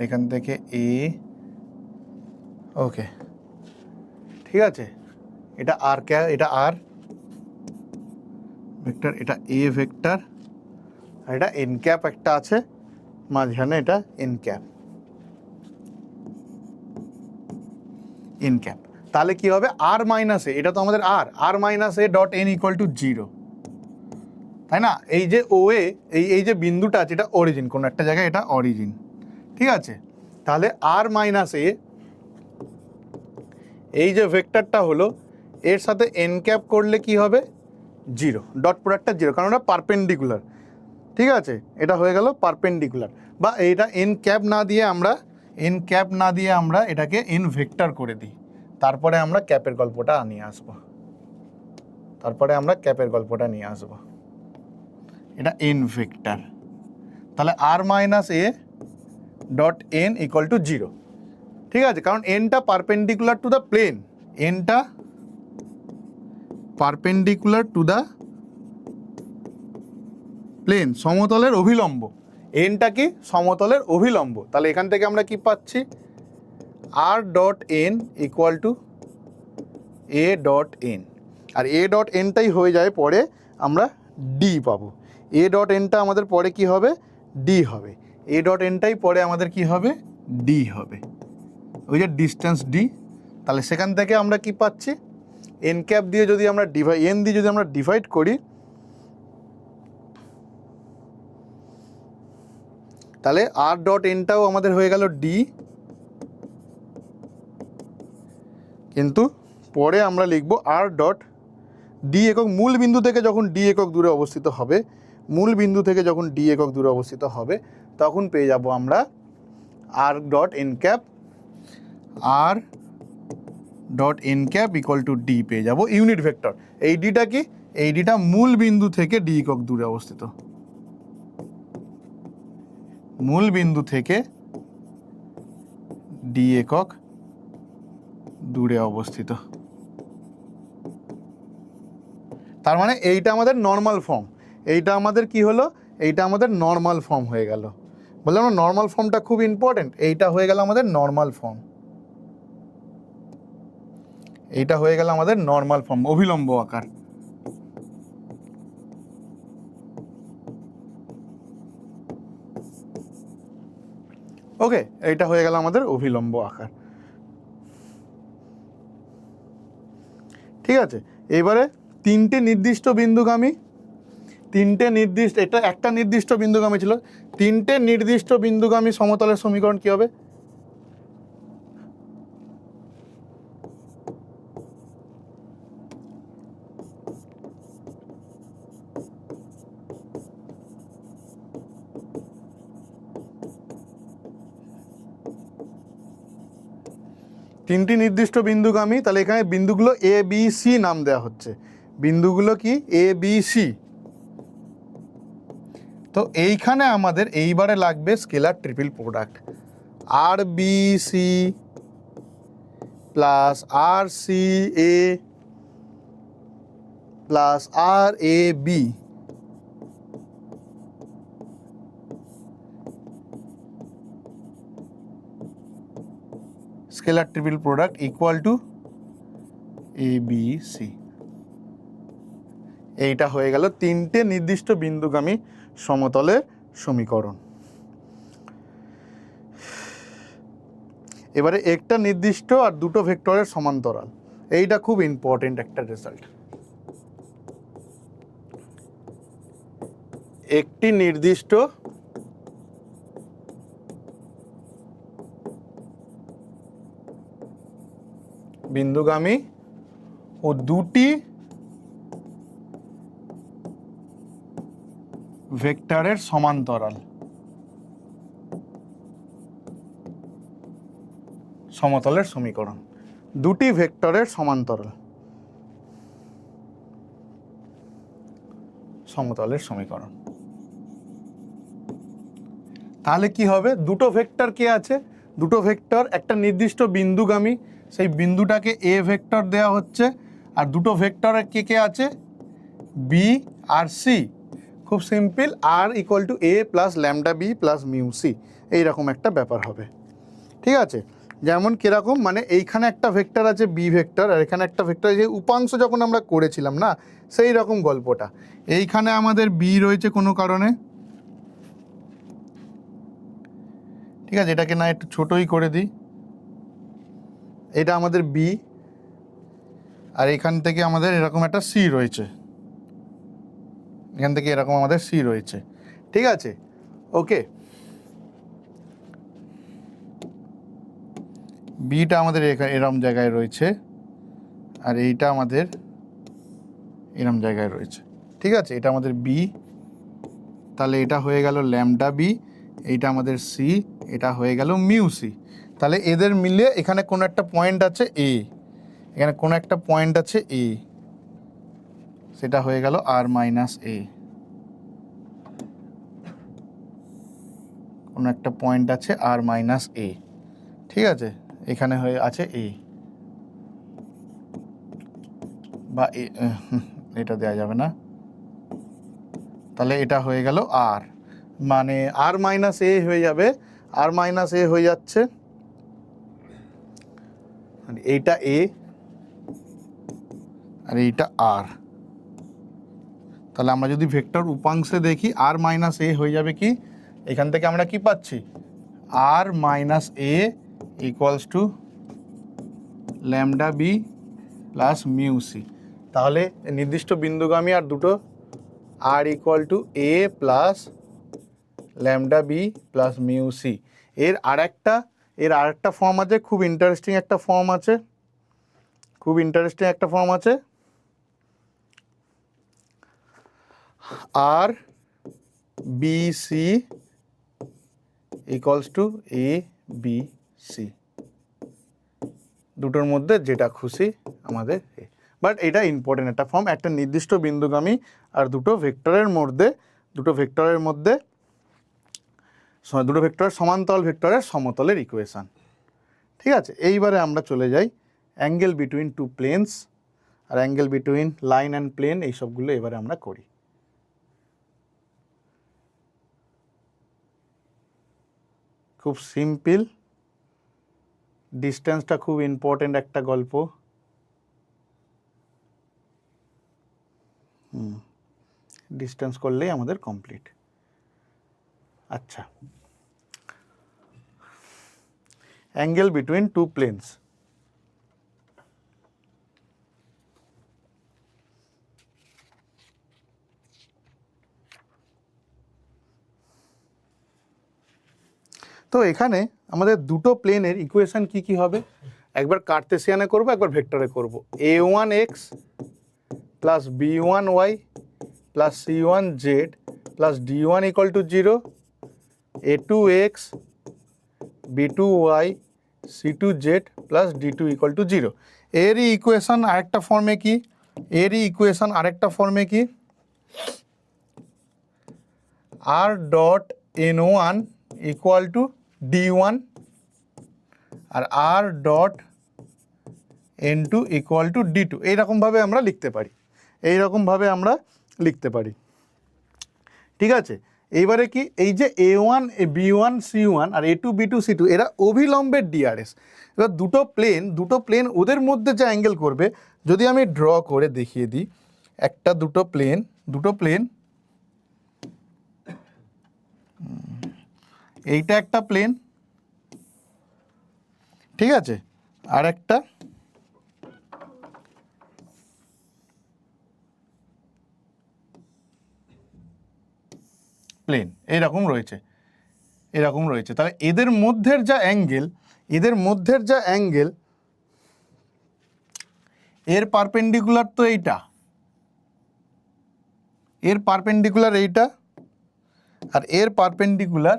এখান থেকে এ। ওকে, ঠিক আছে? এটা আর এটা আর ভেক্টর, এটা এ ভেক্টর, আর এটা এন ক্যাপ একটা আছে মাঝখানে, এটা এন ক্যাপ। তাহলে কি হবে? আর মাইনাস এ, এটা তো আমাদের R minus A dot N equal to 0, তাই না? এই যে ও এ, এই যে বিন্দুটা আছে, এটা অরিজিন, কোনো একটা জায়গায় এটা অরিজিন, ঠিক আছে? তাহলে আর মাইনাস এ, এই যে ভেক্টরটা হলো, এর সাথে এন ক্যাপ করলে কি হবে? 0, ডট প্রোডাক্টটা 0, কারণ এটা পারপেন্ডিকুলার, ঠিক আছে? এটা হয়ে গেল পারপেন্ডিকুলার। বা এইটা এন ক্যাপ না দিয়ে আমরা এটাকে এন ভেক্টর করে দিই। তারপরে আমরা ক্যাপের গল্পটা নিয়ে আসবো। এটা এন ভেক্টর। তাহলে R minus A dot N equal to 0, ঠিক আছে? কারণ এনটা পারপেন্ডিকুলার টু দ্য প্লেন, এনটা পারপেন্ডিকুলার টু দ্য প্লেন, সমতলের অভিলম্ব। এনটা কি? সমতলের অভিলম্ব। তাহলে এখান থেকে আমরা কি পাচ্ছি? R dot N equal to A dot N. আর এ ডট এনটাই হয়ে যায় পরে আমরা ডি পাবো। এ ডট এনটা আমাদের পরে কি হবে? ডি হবে। এ ডট এনটাই পরে আমাদের কি হবে? ডি হবে, ওই যে ডিস্টেন্স ডি। তাহলে সেখান থেকে আমরা কি পাচ্ছি? এন ক্যাপ দিয়ে যদি আমরা এন দিয়ে যদি আমরা ডিভাইড করি, তাহলে আর ডট এনটাও আমাদের হয়ে গেল ডি। কিন্তু পরে আমরা লিখব আর ডট ডি একক, মূল বিন্দু থেকে যখন ডি একক দূরে অবস্থিত হবে, তখন পেয়ে যাব আমরা R dot N cap equal to D পেয়ে যাব, ইউনিট ভেক্টর। এই ডিটা কি? এই ডিটা মূল বিন্দু থেকে ডি একক দূরে অবস্থিত, মূল বিন্দু থেকে ডি একক দূরে অবস্থিত। তার মানে এইটা আমাদের নর্মাল ফর্ম। এইটা আমাদের কি হলো? এইটা আমাদের নর্মাল ফর্ম হয়ে গেল। বললাম না, নর্মাল ফর্মটা খুব ইম্পর্টেন্ট। এইটা হয়ে গেল আমাদের নর্মাল ফর্ম, অভিলম্ব আকার। ওকে, এইটা হয়ে গেল আমাদের অভিলম্ব আকার। ঠিক আছে, এবারে তিনটে নির্দিষ্ট বিন্দুগামী, এটা একটা নির্দিষ্ট বিন্দুগামী ছিল, তিনটে নির্দিষ্ট বিন্দুগামী সমতলের সমীকরণ কি হবে? তিনটি নির্দিষ্ট বিন্দুগামী, তাহলে এখানে বিন্দুগুলো এ বি সি নাম দেওয়া হচ্ছে। বিন্দুগুলো কি? A B C. তো এইখানে আমাদের এইবারে লাগবে scalar triple product, R B C plus R C A plus R A B scalar triple product equal to A B C. এইটা হয়ে গেল তিনটে নির্দিষ্ট বিন্দুগামী সমতলের সমীকরণ। এবারে একটা নির্দিষ্ট আর দুটো ভেক্টরের সমান্তরাল, এইটা খুব ইম্পর্টেন্ট একটা রেজাল্ট। একটি নির্দিষ্ট বিন্দুগামী ও দুটি ভেক্টরের সমান্তরাল সমতলের সমীকরণ। দুটি ভেক্টরের সমান্তরাল সমতলের সমীকরণ। তাহলে কি হবে? দুটো ভেক্টর কে আছে? দুটো ভেক্টর একটা নির্দিষ্ট বিন্দুগামী, সেই বিন্দুটাকে এ ভেক্টর দেওয়া হচ্ছে, আর দুটো ভেক্টরের কে কে আছে? বি আর সি। খুব simple, R equal to A plus lambda B plus mu C, এইরকম একটা ব্যাপার হবে। ঠিক আছে, যেমন কিরকম, মানে এইখানে একটা ভেক্টর আছে বি ভেক্টর, আর এখানে একটা ভেক্টর, যে উপাংশ যখন আমরা করেছিলাম না, সেই রকম গল্পটা। এইখানে আমাদের বি রয়েছে কোনো কারণে, ঠিক আছে, এটাকে না একটু ছোটই করে দিই, এটা আমাদের বি, আর এখান থেকে আমাদের এরকম একটা সি রয়েছে, এখান থেকে এরকম আমাদের সি রয়েছে। ঠিক আছে, ওকে, বিটা আমাদের এরম জায়গায় রয়েছে, আর এইটা আমাদের এরম জায়গায় রয়েছে। ঠিক আছে, এটা আমাদের বি, তাহলে এটা হয়ে গেল ল্যামডা বি, এইটা আমাদের সি, এটা হয়ে গেল মিউ সি। তাহলে এদের মিলে এখানে কোনো একটা পয়েন্ট আছে এ, এখানে কোনো একটা পয়েন্ট আছে এ, সেটা হয়ে গেল আর মাইনাস এ। কোনো একটা পয়েন্ট আছে আর মাইনাস এ, ঠিক আছে, এখানে হয়ে আছে এ বা এ, এটা দেওয়া যাবে না, তাহলে এটা হয়ে গেল আর, মানে আর মাইনাস এ হয়ে যাবে, আর মাইনাস এ হয়ে যাচ্ছে, এইটা এ আর এইটা আর। তাহলে আমরা যদি ভেক্টর উপাংশে দেখি, আর মাইনাস এ হয়ে যাবে কি, এখান থেকে আমরা কি পাচ্ছি, R minus A equals to lambda B plus mu C. তাহলে নির্দিষ্ট বিন্দুগামী আর দুটো, R equal to A plus lambda B plus mu C. এর আরেকটা ফর্ম আছে, খুব ইন্টারেস্টিং একটা ফর্ম আছে, R B C equals to A B C, দুটোর মধ্যে যেটা খুশি আমাদের, বাট এটা ইম্পর্টেন্ট একটা ফর্ম, একটা নির্দিষ্ট বিন্দুগামী আর দুটো ভেক্টরের সমান্তরাল ভেক্টরের সমতলের ইকুয়েশন। ঠিক আছে, এইবারে আমরা চলে যাই অ্যাঙ্গেল বিটুইন টু প্লেনস আর angle between line and plane, এইসবগুলো এবারে আমরা করি। খুব সিম্পল, ডিস্টেন্সটা খুব ইম্পর্টেন্ট একটা গল্প। ডিস্টেন্স করলেই আমাদের কমপ্লিট। আচ্ছা, অ্যাঙ্গেল বিটুইন টু প্লেনস। তো এখানে আমাদের দুটো প্লেনের ইকুয়েশন কি কি হবে, একবার কার্তেসিয়ানে করব, একবার ভেক্টরে করব। a1x plus b1y plus c1z plus d1 equal to 0, a2x b2y c2z plus d2 equal to 0। এরই ইকুয়েশন আরেকটা ফর্মে কি, r dot n1 equal to d1 আর r dot n2 equal to d2, এইরকমভাবে আমরা লিখতে পারি, ঠিক আছে। এইবারে কি, এই যে a1 b1 c1 আর a2 b2 c2 এরা অভিলম্বের ডিআরএস। এবার দুটো প্লেন ওদের মধ্যে যে অ্যাঙ্গেল করবে, যদি আমি ড্র করে দেখিয়ে দিই, একটা দুটো প্লেন এইটা একটা প্লেন, ঠিক আছে, আর একটা প্লেন এরকম রয়েছে। তাহলে এদের মধ্যের যা অ্যাঙ্গেল এর পারপেন্ডিকুলার তো এইটা, এর পারপেন্ডিকুলার এইটা, আর এর পারপেন্ডিকুলার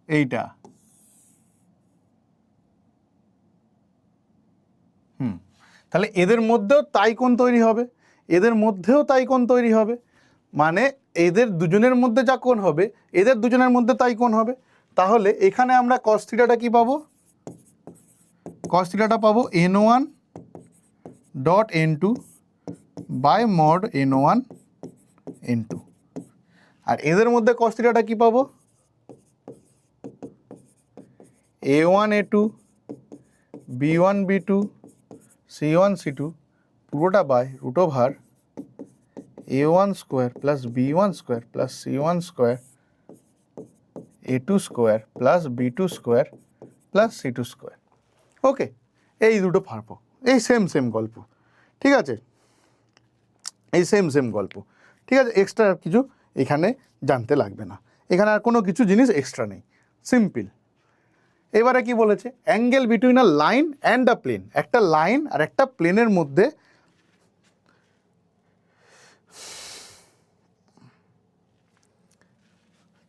এইটা। তাহলে এদের মধ্যেও তাই কোণ তৈরি হবে, মানে এদের দুজনের মধ্যে যা কোণ হবে এদের দুজনের মধ্যে তাই কোণ হবে। তাহলে এখানে আমরা cos থিটাটা কি পাবো, n1 dot n2 by mod n1 n2, আর এদের মধ্যে cos থিটাটা কি পাবো, a1 a2 b1 b2 c1 c2 পুরোটা by root over a1 square plus b1 square plus c1 square a2 square plus b2 square plus c2 square. Okay, এই দুটো পারবো, এই সেম গল্প, ঠিক আছে, এক্সট্রা কিছু এখানে জানতে লাগবে না, এখানে আর কোনো কিছু জিনিস এক্সট্রা নেই, সিম্পল। এবারে কি বলেছে, angle between a line and a plane, একটা লাইন আর একটা প্লেনের মধ্যে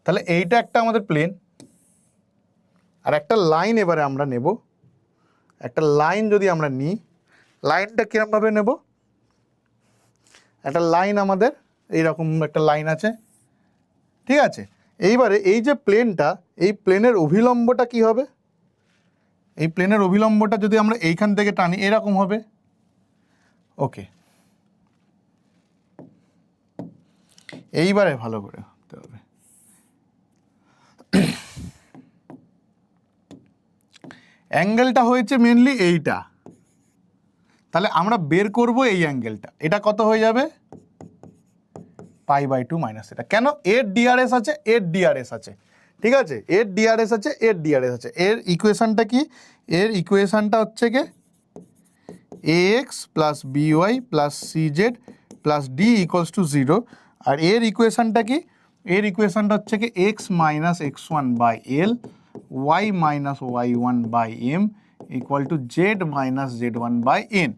তাহলে এইটা একটা আমাদের প্লেন আর একটা লাইন এবারে আমরা নেব, একটা লাইন যদি আমরা নিই, লাইনটা কিরমভাবে নেব, একটা লাইন আমাদের এইরকম একটা লাইন আছে, ঠিক আছে। এইবারে এই যে প্লেনটা, এই প্লেনের অভিলম্বটা কি হবে, এই প্লেনের অভিলম্বটা যদি আমরা এইখান থেকে টানি এরকম হবে। ওকে, এইবারে ভালো করে হতে হবে, অ্যাঙ্গেলটা হয়েছে মেনলি এইটা, তাহলে আমরা বের করব এই অ্যাঙ্গেলটা, এটা কত হয়ে যাবে π/2 মাইনাস এটা। কেন, এর ডিআরএস আছে, ঠিক আছে, এর ডিআরএস আছে, এর ইকুয়েশনটা কি, এর ইকুয়েশনটা হচ্ছে কি ax plus by plus cz plus d equals to 0, আর এর ইকুয়েশনটা কি, এর ইকুয়েশনটা হচ্ছে কি x minus x1 by l y minus y1 by m equal to z minus z1 by n,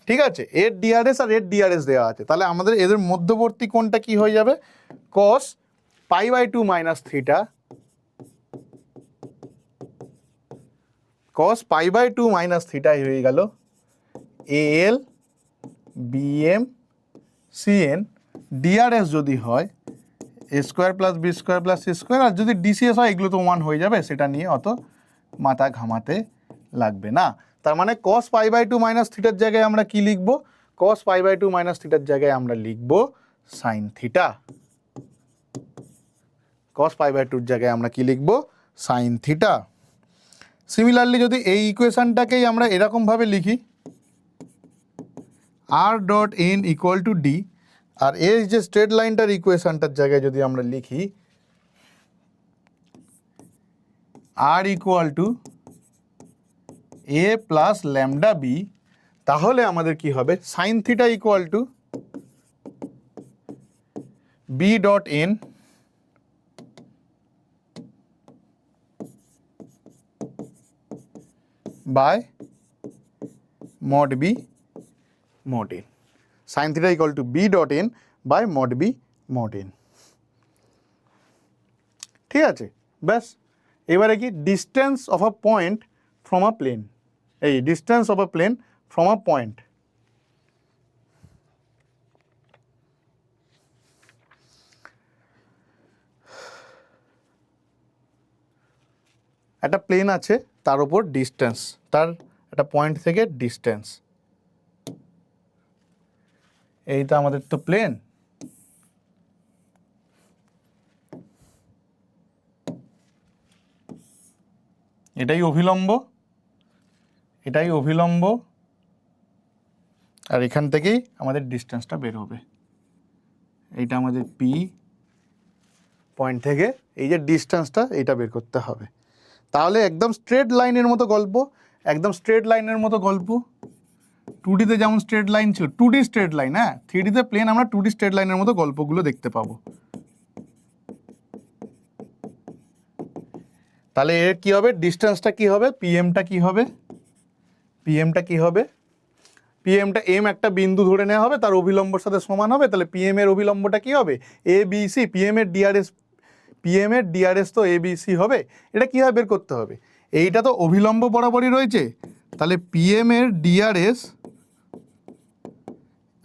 ঠিক আছে। এর ডিআরএস আর এর ডিআরএস দেওয়া আছে, তাহলে আমাদের এদের মধ্যবর্তী কোণটা কি হয়ে যাবে, cos π/2 minus theta, cos π/2 minus theta হয়ে গেল al bm cn, ডিআরএস যদি হয় a square plus B square plus C square, আর যদি ডিসিএস হয় এগুলো তো 1 হয়ে যাবে, সেটা নিয়ে অত মাথা ঘামাতে লাগবে না। তার মানে cos π/2 মাইনাস থিটার জায়গায় আমরা কি লিখব, cos π/2 মাইনাস থিটার জায়গায় আমরা লিখব সাইন থিটা, cos π/2 জায়গায় আমরা কি লিখব, সাইন থিটা। সিমিলারলি যদি এই ইকুয়েশনটাকেই আমরা এরকমভাবে লিখি, r dot n equal to d, আর এই যে স্ট্রেট লাইনটার ইকুয়েশনটার জায়গায় যদি আমরা লিখি R equal to A plus lambda B, তাহলে আমাদের কি হবে sine theta equal to B dot N by mod B mod N, sine theta equal to B dot N by mod B mod N. ঠিক আছে, ব্যাস। এবারে কি distance of a point from a plane, এই distance of a plane from a point, একটা প্লেন আছে তার উপর ডিস্টেন্স, তার একটা পয়েন্ট থেকে ডিস্টেন্স, এইটা আমাদের তো প্লেন, এটাই অভিলম্ব, এটাই অভিলম্ব, আর এখান থেকেই আমাদের ডিস্টেন্সটা বের হবে, এইটা আমাদের পি পয়েন্ট থেকে এই যে ডিস্টেন্সটা এইটা বের করতে হবে। তাহলে একদম স্ট্রেট লাইনের মতো গল্প, একদম স্ট্রেট লাইনের মতো গল্প, 2Dতে যেমন স্ট্রেট লাইন ছিল, 2D স্ট্রেট লাইন, হ্যাঁ 3Dতে প্লেন আমরা 2D স্ট্রেট লাইনের মতো গল্পগুলো দেখতে পাবো। তাহলে এর কি হবে, ডিস্টেন্সটা কি হবে, পিএমটা কি হবে, পিএমটা কি হবে, পিএমটা এম একটা বিন্দু ধরে নেওয়া হবে, তার অভিলম্বর সাথে সমান হবে, তাহলে পিএম এর অভিলম্বটা কি হবে, এ বি সি, পিএম এর ডিআরএস তো এ বি সি হবে। এটা কীভাবে বের করতে হবে, এইটা তো অভিলম্ব বরাবরই রয়েছে, তাহলে পিএম এর ডিআরএস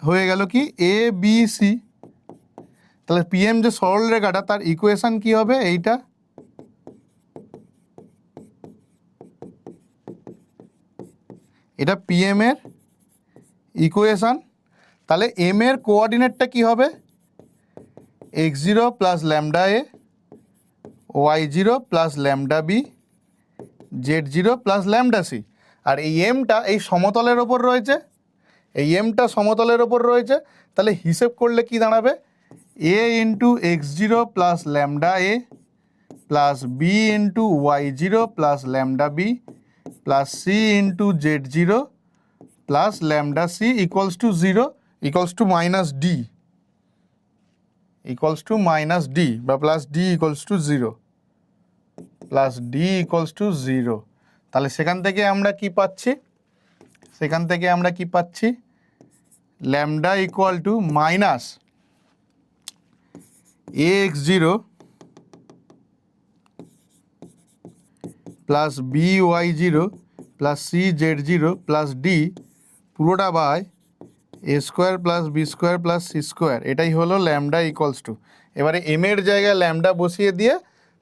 হয়ে গেল কি এ বি সি, তাহলে পিএম যে সরল রেখাটা তার ইকুয়েশন কি হবে, এইটা এটা পিএম এর ইকুয়েশন, তাহলে এম এর কোঅর্ডিনেটটা কি হবে, x0 plus lambda A, y0 plus lambda B, z0 plus lambda C, আর এই এমটা এই সমতলের ওপর রয়েছে, এই এমটা সমতলের ওপর রয়েছে, তাহলে হিসেব করলে কি দাঁড়াবে, a into x0 plus lambda a plus B into y0 plus lambda B plus C into z0 plus lambda c equals to 0, equals to minus d, equals to minus d বা plus D equals to 0, plus D equals to 0। তাহলে সেখান থেকে আমরা কি পাচ্ছি, সেখান থেকে আমরা কি পাচ্ছি, lambda equal to minus a x0 plus b y0 plus c z0 plus d পুরোটা by a square plus B square plus C square, এটাই হলো ল্যামডা ইকুয়ালস টু। এবারে এম এর জায়গায় ল্যামডা বসিয়ে দিয়ে,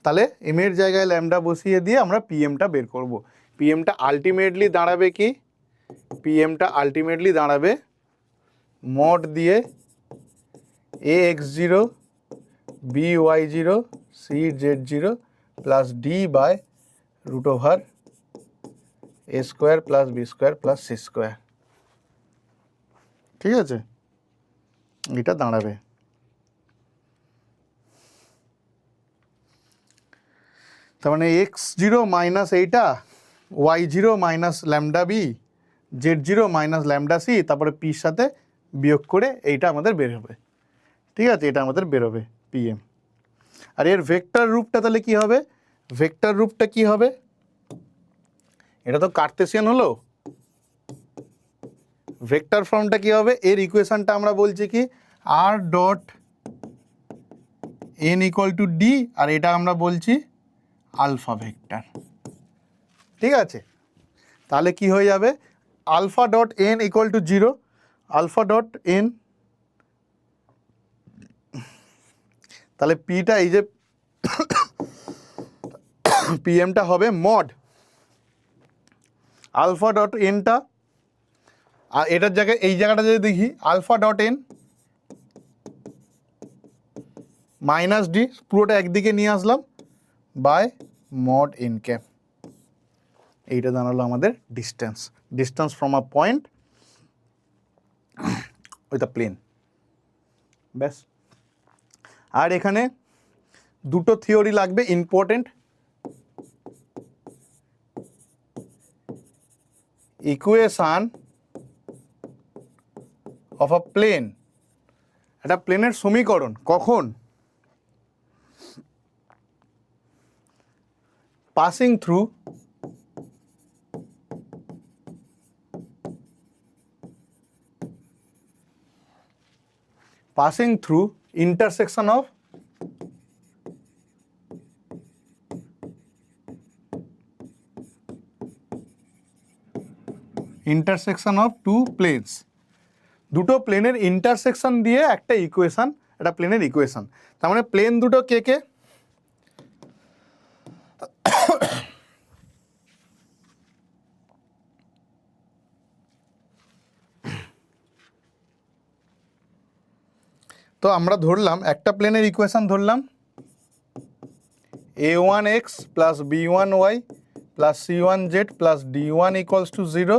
তাহলে এম এর জায়গায় ল্যামডা বসিয়ে দিয়ে আমরা পিএমটা বের করব। পিএমটা আলটিমেটলি দাঁড়াবে কি, পিএমটা আলটিমেটলি দাঁড়াবে মড দিয়ে A x0 B y0 C z0 plus D by root over A square plus B square plus C square. ঠিক আছে, এটা দাঁড়াবে। তার মানে x0 মাইনাস এইটা, y0 minus lambda B, z0 minus lambda C, তারপরে পির সাথে বিয়োগ করে এইটা আমাদের বের হবে। ঠিক আছে, এটা আমাদের বেরোবে পিএম। আর এর ভেক্টর রূপটা তাহলে কি হবে, ভেক্টর রূপটা কি হবে, এটা তো কার্তেশিয়ান হলো, ভেক্টর ফর্মটা কি হবে, এর ইকুয়েশনটা আমরা বলছি কি r dot N equal to d, আর এটা আমরা বলছি আলফা ভেক্টর। ঠিক আছে, তাহলে কি হয়ে যাবে, alpha dot N equal to 0, alpha dot N, তাহলে পিটা এই যে পিএমটা হবে মড আলফা ডট এনটা, আর এটার জায়গায় এই জায়গাটা যদি দেখি alpha dot N minus D, পুরোটা একদিকে নিয়ে আসলাম বাই মড এন ক্যাপ, এইটা দাঁড়ালো আমাদের distance, distance from a point with a plane. ব্যাস। আর এখানে দুটো থিওরি লাগবে important, equation of a plane, একটা প্লেনের সমীকরণ কখন? Passing through intersection of two planes, দুটো প্লেনের ইন্টারসেকশন দিয়ে একটা ইকুয়েশন, একটা প্লেনের ইকুয়েশন। তার মানে প্লেন দুটো কে কে? তো আমরা ধরলাম একটা প্লেনের ইকুয়েশন ধরলাম a1x plus b1y plus c1z plus d1 equals to 0।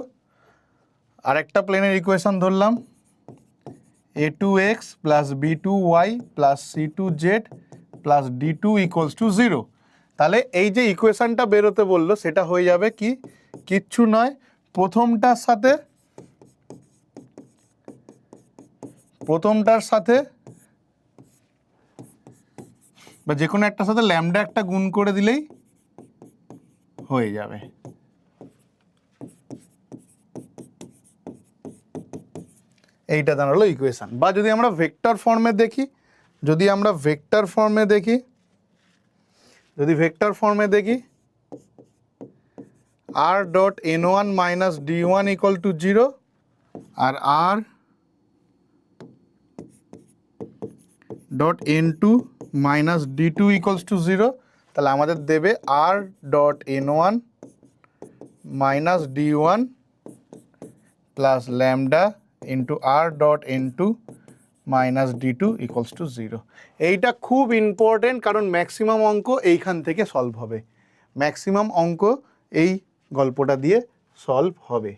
আর একটা প্লেনের ইকুয়েশন ধরলাম a2x plus b2y plus c2z plus d2 equals to 0। তাহলে এই যে ইকুয়েশনটা বেরোতে বললো সেটা হয়ে যাবে কি? কিচ্ছু নয়, প্রথমটার সাথে বা যে কোনো একটার সাথে ল্যামডা একটা গুণ করে দিলেই হয়ে যাবে। এইটা দাঁড়ালো ইকুয়েশন। বা যদি আমরা ভেক্টর ফর্মে দেখি, যদি ভেক্টর ফর্মে দেখি r dot n1 minus d1 equal to 0 আর r dot n2 minus d2 equals to 0, তাহলে আমাদের দেবে r dot n1 minus d1 plus lambda into r dot n2 minus d2 equals to 0। এইটা খুব ইম্পর্টেন্ট, কারণ ম্যাক্সিমাম অঙ্ক এইখান থেকে সলভ হবে। ম্যাক্সিমাম অঙ্ক এই গল্পটা দিয়ে সলভ হবে।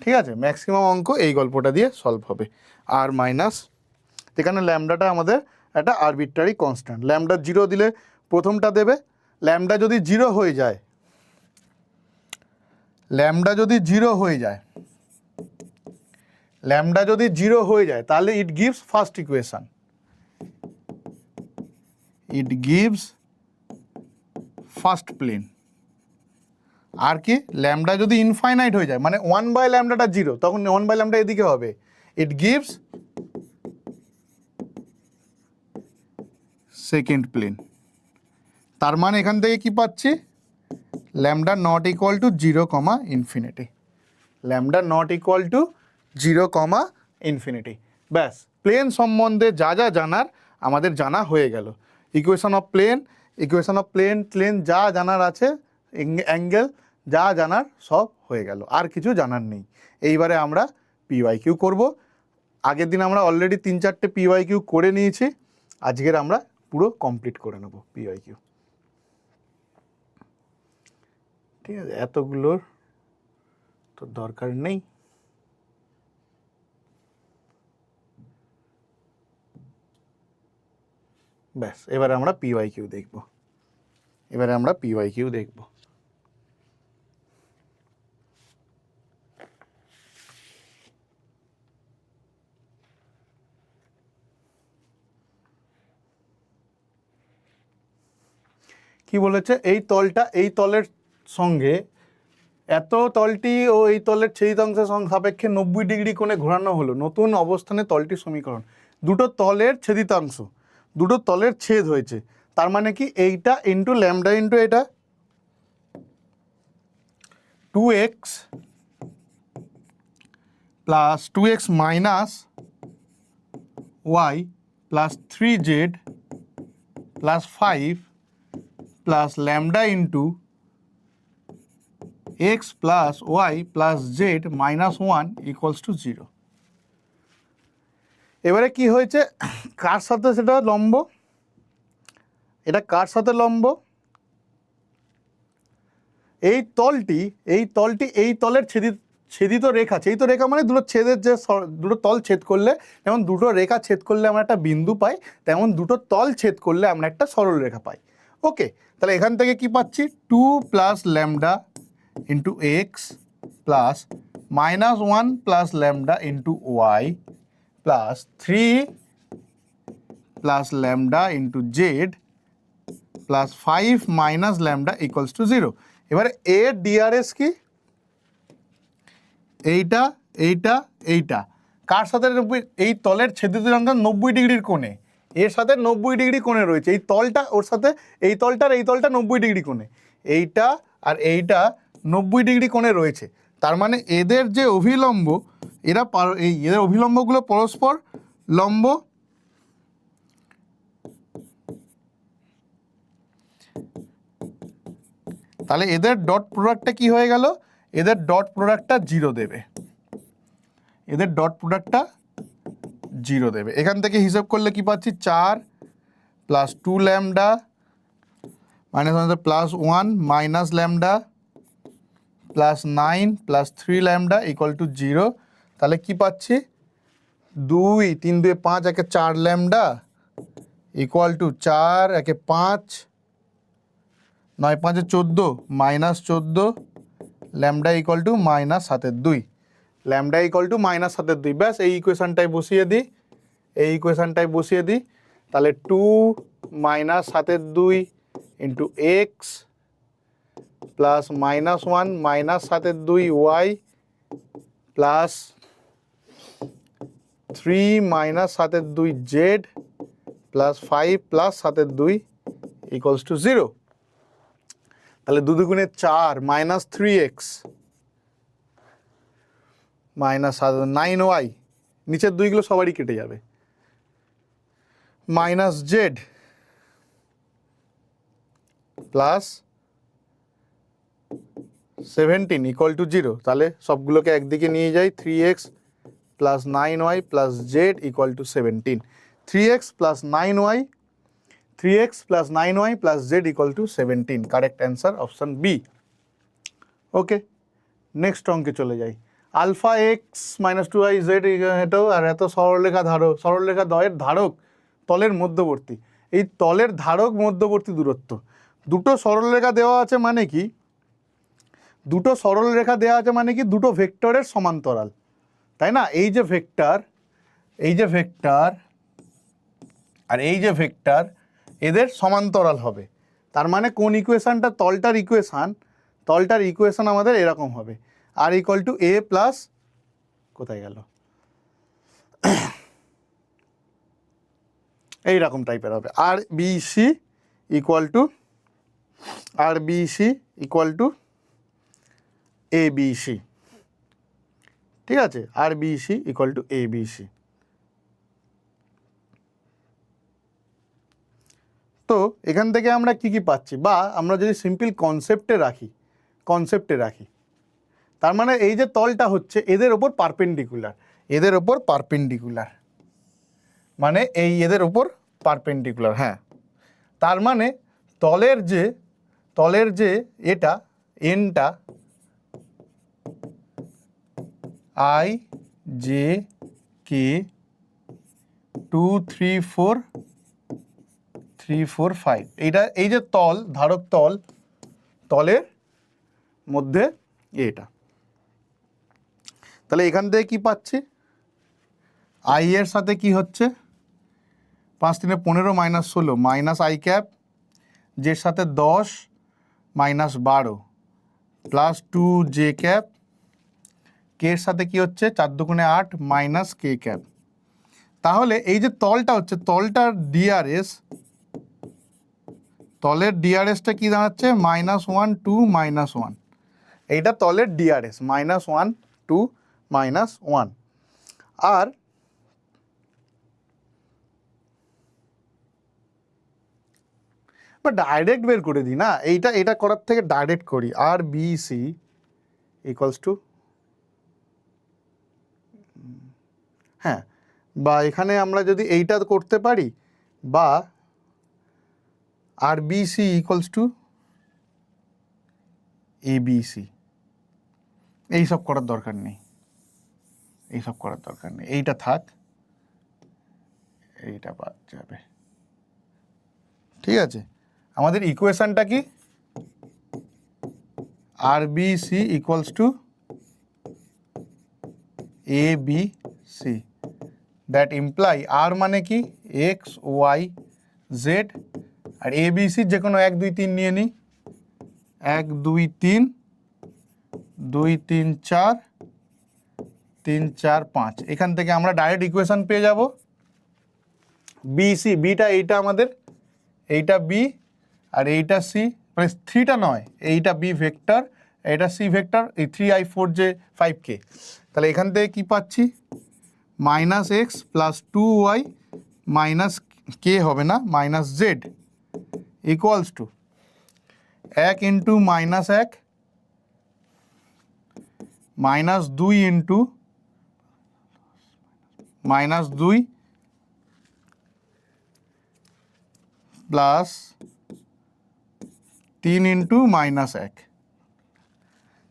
ঠিক আছে, ম্যাক্সিমাম অঙ্ক এই গল্পটা দিয়ে সলভ হবে। আর মাইনাস, এখানে ল্যামডাটা আমাদের একটা আরবিট্রারি কনস্ট্যান্ট, ল্যামডা 0 দিলে প্রথমটা দেবে। ল্যামডা যদি 0 হয়ে যায়, তাহলে it gives first equation, first plane. আর কি, ল্যামডা যদি ইনফাইনাইট হয়ে যায়, মানে 1/ল্যামডাটা 0, তখন 1/ল্যামডা এদিকে হবে, ইট গিভস সেকেন্ড প্লেন। তার মানে এখান থেকে কি পাচ্ছি? Lambda not equal to 0, infinity. ব্যাস, প্লেন সম্বন্ধে যা যা জানার আমাদের জানা হয়ে গেল। ইকুয়েশন অফ প্লেন যা জানার আছে, অ্যাঙ্গেল যা জানার সব হয়ে গেল, আর কিছু জানার নেই। এইবারে আমরা PYQ করব। আগের দিন আমরা অলরেডি 3-4টে PYQ করে নিয়েছি, আজকের আমরা পুরো কমপ্লিট করে নেব PYQ। ঠিক আছে, এতগুলোর তো দরকার নেই। ব্যাস, এবারে আমরা PYQ দেখব। কি বলেছে? এই তলের সঙ্গে এত তলটি ও এই তলের ছেদিতাংশের সাপেক্ষে 90 ডিগ্রি কোণে ঘোরানো হলো। নতুন অবস্থানে তলটির সমীকরণ। দুটো তলের ছেদিতাংশ, দুটো তলের ছেদ হয়েছে। তার মানে কি, এইটা ইন্টু ল্যামডা ইন্টু এটা 2x plus 2x minus y plus 3z plus 5 plus lambda into x plus y plus z minus 1 equals to 0। এবারে কি হয়েছে, কার সাথে সেটা লম্ব? এটা কার সাথে লম্ব? এই তলটি এই তলের ছেদিত রেখা, ছেদিত রেখা মানে দুটো ছেদের যে দুটো তল ছেদ করলে, যেমন দুটো রেখা ছেদ করলে আমরা একটা বিন্দু পাই, তেমন দুটো তল ছেদ করলে আমরা একটা সরল রেখা পাই। ওকে, তাহলে এখান থেকে কি পাচ্ছি, 2 plus lambda into X plus -1 plus lambda into Y plus 3 plus lambda into Z plus 5 minus lambda equals to 0। এবারে এর ডিআরএস কি, এইটা এইটা এইটা কার সাথে 90, এই তলের ছেদিত অংশ 90 ডিগ্রির কোণে, এর সাথে 90 ডিগ্রি কোণে রয়েছে, এই তলটা ওর সাথে এই তলটার এই তলটা 90 ডিগ্রি কোণে, এইটা আর এইটা 90 ডিগ্রি কোণে রয়েছে। তার মানে এদের যে অভিলম্ব, এদের অভিলম্বগুলো পরস্পর লম্ব, তাহলে এদের ডট প্রোডাক্টটা কি হয়ে গেল, এদের ডট প্রোডাক্টটা 0 দেবে, এদের ডট প্রোডাক্টটা 0 দেবে। এখান থেকে হিসাব করলে কি পাচ্ছি, 4 plus 2 lambda minus plus 1 minus lambda plus 9 plus 3 lambda equal to 0। তাহলে কি পাচ্ছি, 2 3 2 5 একে 4 ল্যামডা ইকুয়াল টু 4 একে 5 9 5 14 minus 14 lambda equal two -2, lambda equal two -2। ব্যাস এই ইকুয়েশনটাই বসিয়ে দিই, এই ইকুয়েশনটাই বসিয়ে দিই। তাহলে 2 -2 into X plus -1 -2 Y plus 3 -2 Z plus 5 plus 2 equals to 0। তাহলে 2 দুগুণে 4 -3x -9y, নিচের দুইগুলো সবারই কেটে যাবে, minus Z plus 17 equal to 0। তাহলে সবগুলোকে একদিকে নিয়ে যাই, 3x plus 9y plus Z equal to 17, 3x plus 9y 3x plus 9y plus Z equal to 17। Correct answer option B. Okay, next অঙ্কে চলে যাই। আলফা এক্স -2y জেড, এটাও আর এত সরলরেখা ধারক, সরলরেখা দ্বয়ের ধারক তলের মধ্যবর্তী, এই তলের ধারক মধ্যবর্তী দূরত্ব, দুটো সরলরেখা দেওয়া আছে মানে কি, দুটো সরলরেখা দেওয়া আছে মানে কি, দুটো ভেক্টরের সমান্তরাল, তাই না? এই যে ভেক্টর, এই যে ভেক্টর আর এই যে ভেক্টর, এদের সমান্তরাল হবে। তার মানে কোন ইকুয়েশনটা, তলটার ইকুয়েশন আমাদের এরকম হবে, r equal to A plus, কোথায় গেল, এইরকম টাইপের হবে, r bc equal to a bc, ঠিক আছে, r bc equal to a bc. তো এখান থেকে আমরা কি কি পাচ্ছি, বা আমরা যদি সিম্পল কনসেপ্টে রাখি, তার মানে এই যে তলটা হচ্ছে এদের ওপর পারপেন্ডিকুলার, মানে এই এদের ওপর পারপেন্ডিকুলার, হ্যাঁ। তার মানে তলের যে এটা এনটা আই জে কে 2 3 4 3 4 5, এইটা এই যে তল, ধারক তলের মধ্যে এটা। তাহলে এখান থেকে কি পাচ্ছি, আই এর সাথে কি হচ্ছে, 5 3 15 -16 মাইনাস আই ক্যাপ, জের সাথে 10 -12 প্লাস 2 জে ক্যাপ, কে এর সাথে কি হচ্ছে 4 2 8 মাইনাস কে ক্যাপ। তাহলে এই যে তলটা হচ্ছে, তলের ডিআরএসটা কি দাঁড়াচ্ছে, -1 2 -1, এইটা তলের ডিআরএস -1 2 -1। আর ডাইরেক্ট বের করে দিই না, এটা করার থেকে ডাইরেক্ট করি, আর বিসি ইকুয়ালস টু, হ্যাঁ, বা এখানে আমরা যদি এইটা করতে পারি, বা আর বিসি ইকুয়ালস টু এবিসি, এইসব করার দরকার নেই, এইটা থাক, এইটা বাদ যাবে। ঠিক আছে, আমাদের ইকুয়েশনটা কি? R B C equals to A B c, that imply r মানে কি এক্স ওয়াই জেড, আর এ বি সি যে কোনো 1 2 3 নিয়ে নিই, 1 2 3 2 3 4 3 4 5, এখান থেকে আমরা ডাইরেক্ট ইকুয়েশন পেয়ে যাব বি সি, বিটা এইটা আমাদের, এইটা বি আর এইটা সি, মানে 3টা নয়, এইটা বি ভেক্টর, এটা সি ভেক্টর, এই 3i4 যে 5k, তাহলে এখান থেকে কি পাচ্ছি minus x plus 2y minus k হবে না minus z equals to 1 into minus 1 minus 2 into minus 2 plus 3 into minus 1,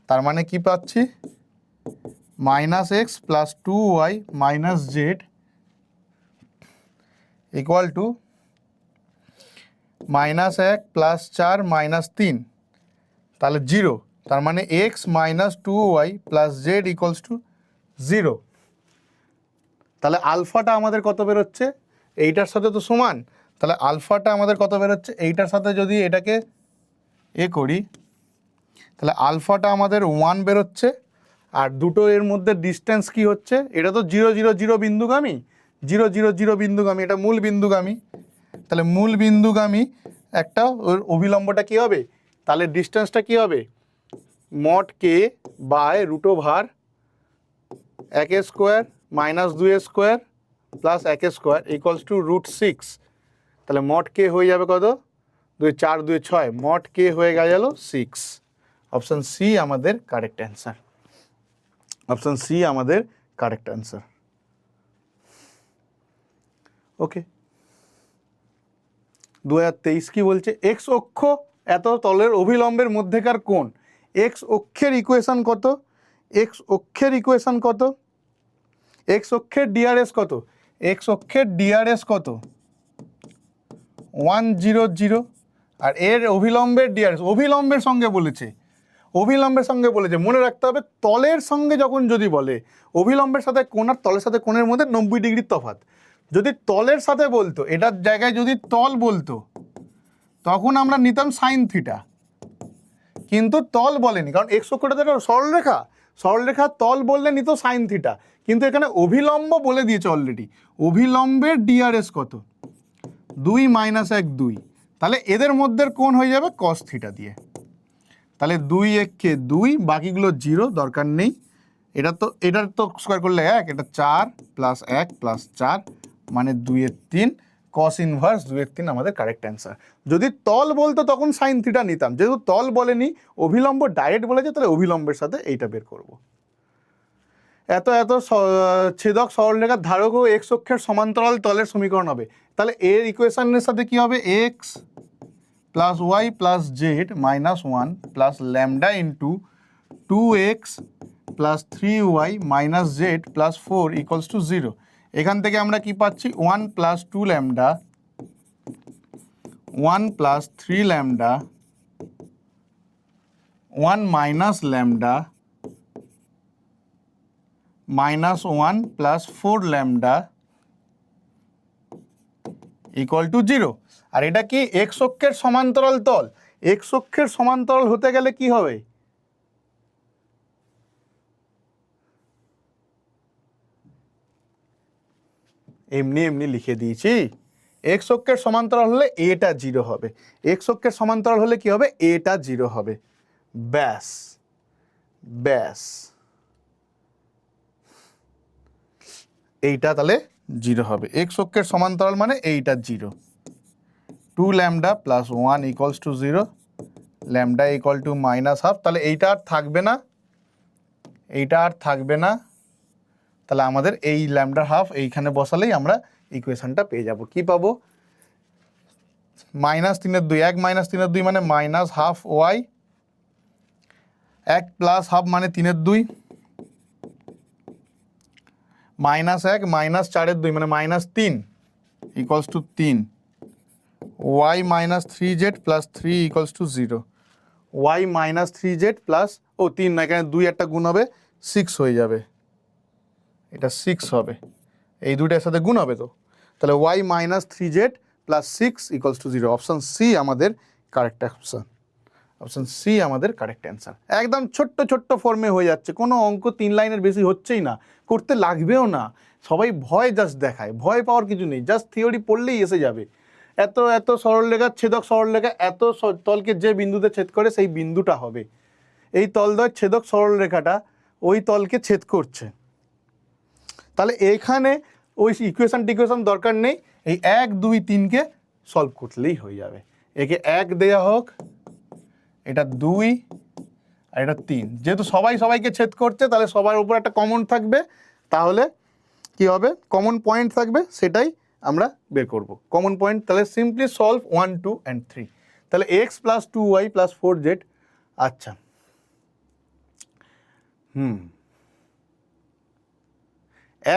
তার মানে কি পাচ্ছি minus x plus 2y minus z equal to minus 1 plus 4 minus 3, তাহলে 0, তার মানে x minus 2y plus Z equals to 0। তাহলে আলফাটা আমাদের কত বেরোচ্ছে, এইটার সাথে তো সমান, তাহলে আলফাটা আমাদের কত বেরোচ্ছে, এইটার সাথে যদি এটাকে করি তাহলে আলফাটা আমাদের 1 বেরোচ্ছে, আর দুটো এর মধ্যে ডিস্টেন্স কি হচ্ছে, এটা তো 0 0 0 বিন্দুগামী, 0 0 0 বিন্দুগামী, এটা মূল বিন্দুগামী, তাহলে মূল বিন্দুগামী একটা ওর অভিলম্বটা কি হবে, তাহলে ডিস্টেন্সটা কি হবে mod K by root over 1 square minus 2 square plus 1 square equals to √6, তাহলে মড কে হয়ে যাবে কত 2 4 2 6, মড কে হয়ে গেল 6। অপশান সি আমাদের কারেক্ট অ্যান্সার, অপশান সি আমাদের কারেক্ট অ্যান্সার। ওকে, 2023 কি বলছে, এক্স অক্ষ এত তলের অভিলম্বের মধ্যেকার কোণ, এক্স অক্ষের ইকুয়েশন কত, এক্স অক্ষের ইকুয়েশন কত, এক্স অক্ষের ডিআরএস কত, এক্স অক্ষের ডিআরএস কত 100, আর এর অভিলম্বের ডিআরএস অভিলম্বের সঙ্গে বলেছে, অভিলম্বের সঙ্গে বলেছে, মনে রাখতে হবে তলের সঙ্গে যখন যদি বলে অভিলম্বের সাথে কোণ আর তলের সাথে কোণের মধ্যে 90 ডিগ্রির তফাৎ, যদি তলের সাথে বলতো এটার জায়গায় যদি তল বলতো তখন আমরা নিতাম সাইন থিটা, কিন্তু তল বলেনি, কারণ এক্স অক্ষটা তো সরলরেখা, সরলরেখা তল বললে নিত সাইন থিটা, কিন্তু এখানে অভিলম্ব বলে দিয়েছে অলরেডি, অভিলম্বের ডিআরএস কত 2 - 1 2, তাহলে এদের মধ্যে কোণ হয়ে যাবে কস থিটা দিয়ে, তাহলে 2 1 2, বাকিগুলো 0 দরকার নেই, এটার তো স্কোয়ার করলে 1, এটা 4 প্লাস 1 প্লাস 4 মানে 2 এর 3, কস ইনভার্স 2 এর 3 আমাদের কারেক্ট অ্যান্সার। যদি তল বলতো তখন সাইন থিটা নিতাম, যেহেতু তল বলেনি অভিলম্ব ডাইরেক্ট বলেছে, তাহলে অভিলম্বের সাথে এইটা বের করব। এত ছেদক সরলরেখার ধারক ও এক্স অক্ষের সমান্তরাল তলের সমীকরণ হবে, তাহলে এর ইকুয়েশনের সাথে কি হবে X plus Y plus Z minus 1 plus lambda into 2x plus 3y minus Z plus 4 equals to 0। এখান থেকে আমরা কি পাচ্ছি 1 plus 2 lambda 1 plus 3 lambda 1 minus lambda minus 1 plus 4 lambda equal to 0। আর এটা কি এক্স অক্ষের সমান্তরাল তল, এক্স অক্ষের সমান্তরাল হতে গেলে কি হবে এমনি এমনি লিখে দিয়েছি, এক্স অক্ষের সমান্তরাল হলে এটা 0 হবে, এক্স অক্ষের সমান্তরাল হলে কি হবে এটা 0 হবে, ব্যাস ব্যাস এইটা তাহলে 0 হবে, এক্স অক্ষের সমান্তরাল মানে এইটা 0। 2 lambda plus 1 equals to 0, lambda equal two -½ তাহলে এইটা আর থাকবে না, এইটা আর থাকবে না, তাহলে আমাদের এই ল্যামডা হাফ এইখানে বসালেই আমরা ইকুয়েশনটা পেয়ে যাব। কি পাবো -3/2, 1 - 3/2 মানে -½ y, 1 প্লাস হাফ মানে 3-এর 2, মাইনাস 1 মাইনাস 4-এর 2 মানে -3 equals to 3, y minus 3z plus 3 equals to 0, y minus 3z plus 3 না, এখানে 2 একটা গুণ হবে 6 হয়ে যাবে, এটা 6 হবে, এই দুটোর সাথে গুণ হবে তো, তাহলে y minus 3z plus 6 equals to 0। Option C আমাদের কারেক্ট অপশান, অপশান সি আমাদের কারেক্ট অ্যান্সার। একদম ছোট্ট ছোট্ট ফর্মে হয়ে যাচ্ছে, কোনো অঙ্ক 3 লাইনের বেশি হচ্ছেই না, করতে লাগবেও না, সবাই ভয় জাস্ট দেখায়, ভয় পাওয়ার কিছু নেই, জাস্ট থিওরি পড়লেই এসে যাবে। এত এত সরলরেখা, ছেদক সরলরেখা, এত তলকে যে বিন্দুতে ছেদ করে সেই বিন্দুটা হবে, এই তলদ্বয় ছেদক সরলরেখাটা ওই তলকে ছেদ করছে, তাহলে এইখানে ওই ইকুয়েশন দরকার নেই, এই 1 2 3কে সলভ করলেই হয়ে যাবে। একে 1 দেয়া হোক, এটা 2 আর এটা 3, যেহেতু সবাই সবাইকে ছেদ করছে তাহলে সবার উপর একটা কমন থাকবে, তাহলে কি হবে, কমন পয়েন্ট থাকবে, সেটাই আমরা বের করব কমন পয়েন্ট। তাহলে সিম্পলি সলভ 1 2 and 3, তাহলে x plus 2y plus 4z। আচ্ছা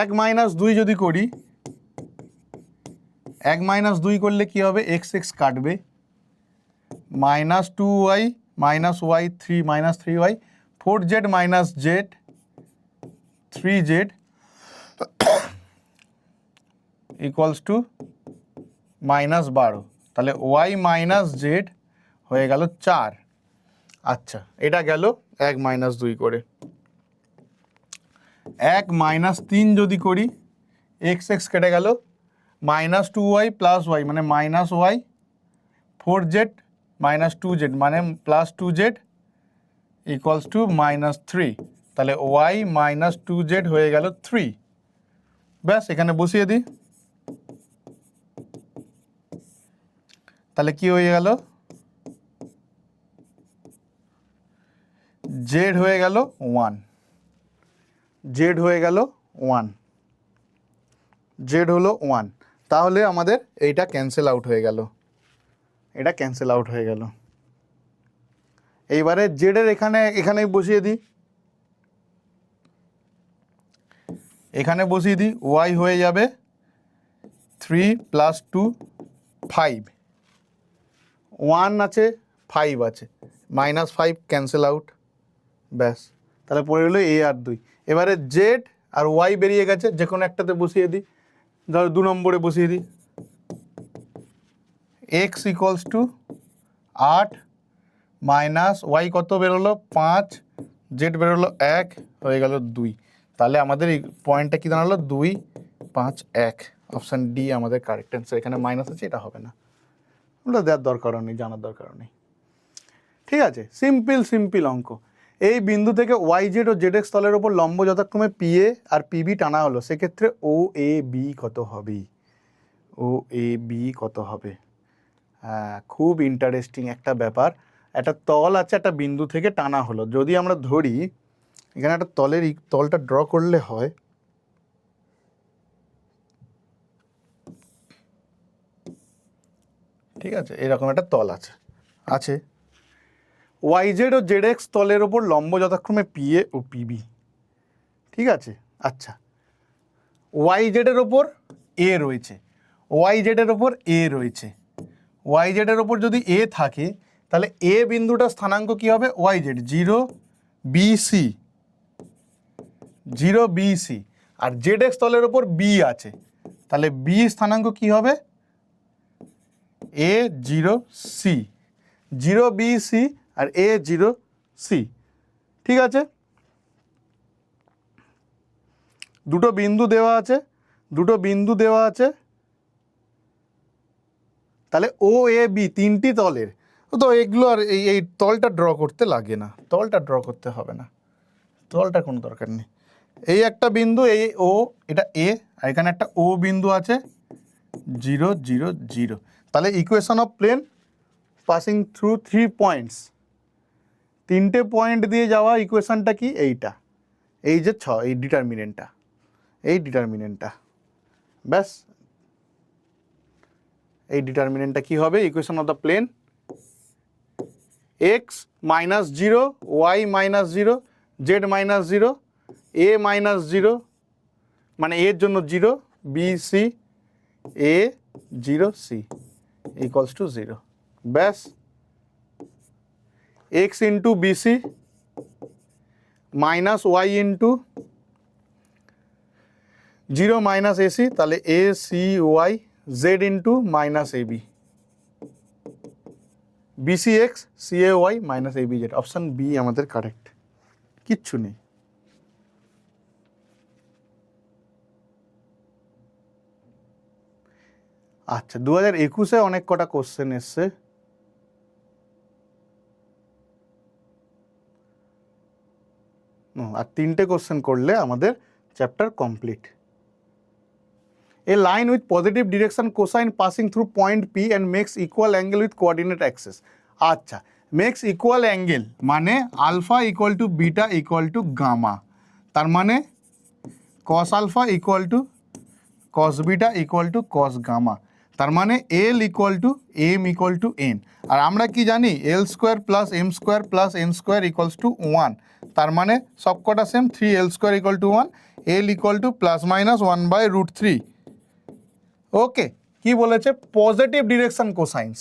1 মাইনাস 2 যদি করি, 1 মাইনাস 2 করলে কি হবে, x x কাটবে, minus 2y minus y 3 minus 3y, 4z minus z 3z equals to -12, তাহলে y মাইনাস z হয়ে গেল 4। আচ্ছা এটা গেল 1 মাইনাস 2 করে। 1 মাইনাস 3 যদি করি, x x কেটে গেল, মাইনাস 2y প্লাস y মানে minus y, 4z minus 2z মানে প্লাস 2z ইকুয়ালস টু -3, তাহলে y মাইনাস 2z হয়ে গেল 3। ব্যাস এখানে বসিয়ে দিই, তাহলে কি হয়ে গেল, z হয়ে গেল 1, z হয়ে গেল 1, z হলো 1, তাহলে আমাদের এইটা ক্যান্সেল আউট হয়ে গেল, এটা ক্যান্সেল আউট হয়ে গেল। এইবারে z এর এখানেই বসিয়ে দিই, এখানে বসিয়ে দিই, y হয়ে যাবে 3 প্লাস 2 5, 1 আছে 5 আছে, -5 ক্যান্সেল আউট, ব্যাস তাহলে পড়ে গেলো a আর 2। এবারে z আর y বেরিয়ে গেছে, যে কোনো একটাতে বসিয়ে দিই, ধরো 2 নম্বরে বসিয়ে দিই, x equals to 8 minus y কত বেরোলো 5, z বেরোলো 1 হয়ে গেল 2, তাহলে আমাদের এই পয়েন্টটা কি দাঁড়ালো 2 5 1, অপশান ডি আমাদের কারেক্ট অ্যান্সার। এখানে মাইনাস আছে, এটা হবে না, ওটা দেওয়ার দরকারও নেই, জানার দরকারও নেই। ঠিক আছে, সিম্পল অঙ্ক। এই বিন্দু থেকে YZ ও ZX তলের ওপর লম্ব যথাক্রমে PA আর PB টানা হলো, সেক্ষেত্রে OAB কত হবে, OAB কত হবে? হ্যাঁ, খুব ইন্টারেস্টিং একটা ব্যাপার। একটা তল আছে, একটা বিন্দু থেকে টানা হলো, যদি আমরা ধরি এখানে একটা তলটা ড্র করলে হয়, ঠিক আছে, এরকম একটা তল আছে YZ ও ZX তলের ওপর লম্ব যথাক্রমে PA ও PB, ঠিক আছে। আচ্ছা YZ এর ওপর A রয়েছে, YZ এর ওপর A রয়েছে, YZ এর ওপর যদি A থাকে তাহলে A বিন্দুটা স্থানাঙ্ক কি হবে, YZ 0 BC, আর ZX তলের ওপর B আছে, তাহলে B স্থানাঙ্ক কি হবে, A0C, 0 BC আর A0C, ঠিক আছে। দুটো বিন্দু দেওয়া আছে, তাহলে OAB তিনটি তলের, তো এগুলো আর এই তলটা ড্র করতে লাগে না, তলটা ড্র করতে হবে না, তলটার কোনো দরকার নেই। এই একটা বিন্দু, এই O, এটা A, আর এখানে একটা O বিন্দু আছে 0 0 0, তাহলে equation of plane passing through 3 points, তিনটে পয়েন্ট দিয়ে যাওয়া ইকুয়েশনটা কি, এইটা, এই যে এই ডিটারমিনেন্টটা, ব্যাস এই ডিটারমিনেন্টটা কি হবে, equation of the plane x minus zero, y minus zero, z minus zero, a minus zero, মানে এর জন্য zero, b c, a zero c equals to zero. ব্যাস, x into bc minus y into zero minus ac, তাহলে a c y, z into minus a b, bc x, c a y minus a b z. Option b আমাদের কারেক্ট, কিচ্ছু নেই। আচ্ছা, 2021-এ অনেক কটা কোশ্চেন এসছে। আর 3টে কোশ্চেন করলে আমাদের chapter complete. A line with positive direction cosine passing through point P and makes equal angle with coordinate axis. আচ্ছা, makes equal angle মানে alpha equal to beta equal to gamma, তার মানে cos alpha equal to cos beta equal to cos gamma, তার মানে L equal to M equal to N। আর আমরা কি জানি, L square plus M square plus N square equals to 1, তার মানে সবকটা same, 3L square equal to 1, L equal to plus minus 1/√3। Okay, কি বলেছে, positive direction cosines,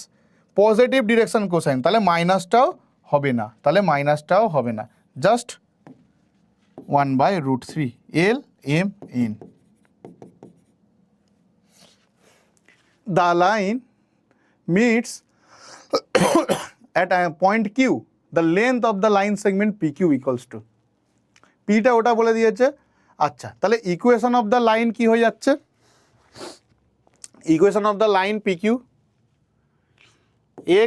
positive direction cosine, তাহলে মাইনাসটাও হবে না, তাহলে মাইনাসটাও হবে না, just 1/√3 L M N। The line meets at a point Q, the length of the line segment PQ equals to, Pটা ওটা বলে দিয়েছে। আচ্ছা, তাহলে ইকুয়েশন অফ দ্য লাইন কি হয়ে যাচ্ছে, equation of the line PQ,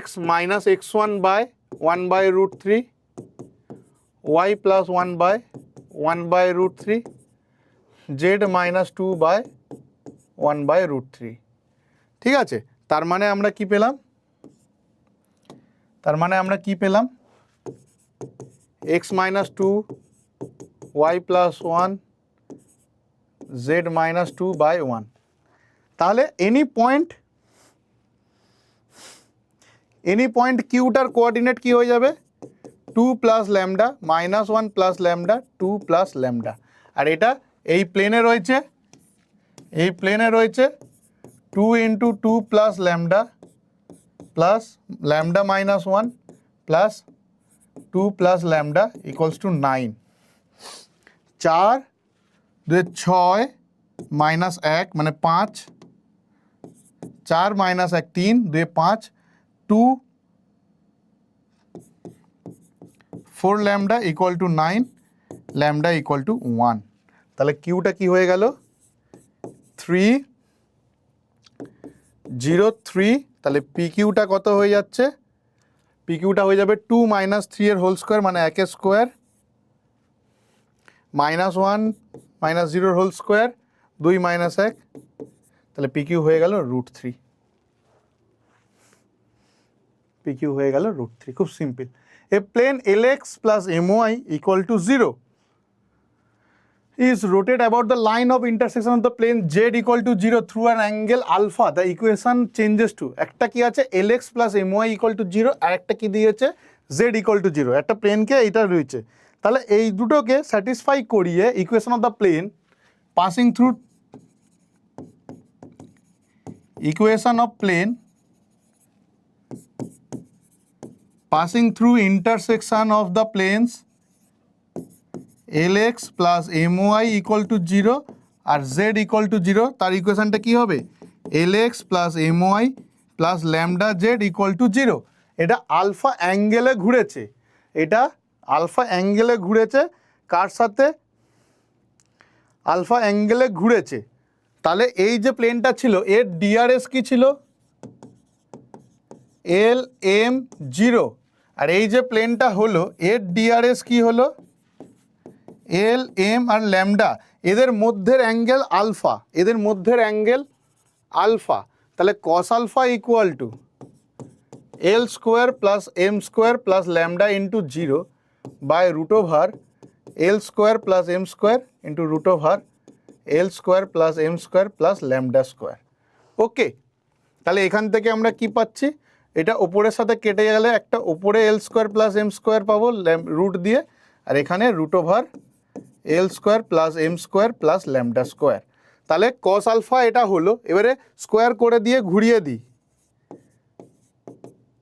x minus x1 by 1/√3, y plus 1/√3, z minus 2 by 1/√3। ঠিক আছে, তার মানে আমরা কি পেলাম, তার মানে আমরা কি পেলাম, x minus 2, y plus 1, z minus 2/1। তাহলে এনি পয়েন্ট কিউটার কোঅর্ডিনেট কি হয়ে যাবে, 2 plus lambda minus 1 plus lambda 2 plus lambda. আর এটা এই প্লেনে রয়েছে, এই প্লেনে রয়েছে 2 into 2 plus lambda plus lambda minus 1 plus 2 plus lambda equals to 9। 4 2 6 মাইনাস 1 মানে 5, 4 minus 1 3 2 5, 2 4 lambda equal to 9, lambda equal to 1। তাহলে কিউটা কি হয়ে গেল, 3 0 3, তাহলে পি কিউটা কত হয়ে যাচ্ছে, পি কিউটা হয়ে যাবে 2 মাইনাস 3 এর হোল স্কোয়ার মানে 1 square, minus 1 minus 0 whole square 2 minus 1, তাহলে পি কিউ হয়ে গেল √3, পি কিউ হয়ে গেল √3। খুব simple. A plane LX plus MY equal to 0 is rotated about the line of intersection of the plane Z equal to 0 through an angle alpha. The equation changes to, একটা কি আছে LX plus MY equal to 0 আর একটা কি দিয়েছে Z equal to 0, একটা প্লেনকে এটা রয়েছে। তাহলে এই দুটোকে স্যাটিসফাই করিয়ে equation of the plane passing through, equation of plane passing through intersection of the planes LX plus MY equal to 0 আর Z equal to 0, তার ইকুয়েশনটা কি হবে, LX plus MY plus lambda Z equal to 0। এটা আলফা অ্যাঙ্গেলে ঘুরেছে, এটা আলফা অ্যাঙ্গেলে ঘুরেছে, কার সাথে, আলফা অ্যাঙ্গেলে ঘুরেছে। তাহলে এই যে প্লেনটা ছিল এর ডিআরএস কি ছিল, LM0, আর এই যে প্লেনটা হলো এর ডিআরএস কি হলো, LM আর ল্যামডা, এদের মধ্যের অ্যাঙ্গেল আলফা, এদের মধ্যের অ্যাঙ্গেল আলফা। তাহলে cos alpha equal to L square plus M square plus lambda into 0 by √ওভার L square plus M square into √ওভার L square plus M square plus lambda square. Okay, তাহলে এখান থেকে আমরা কি পাচ্ছি, এটা ওপরের সাথে কেটে গেলে একটা ওপরে L square plus M square পাবো রুট দিয়ে, আর এখানে root over L square plus M square plus lambda square. তাহলে কস আলফা এটা হলো, এবারে স্কোয়ার করে দিয়ে ঘুরিয়ে দিই,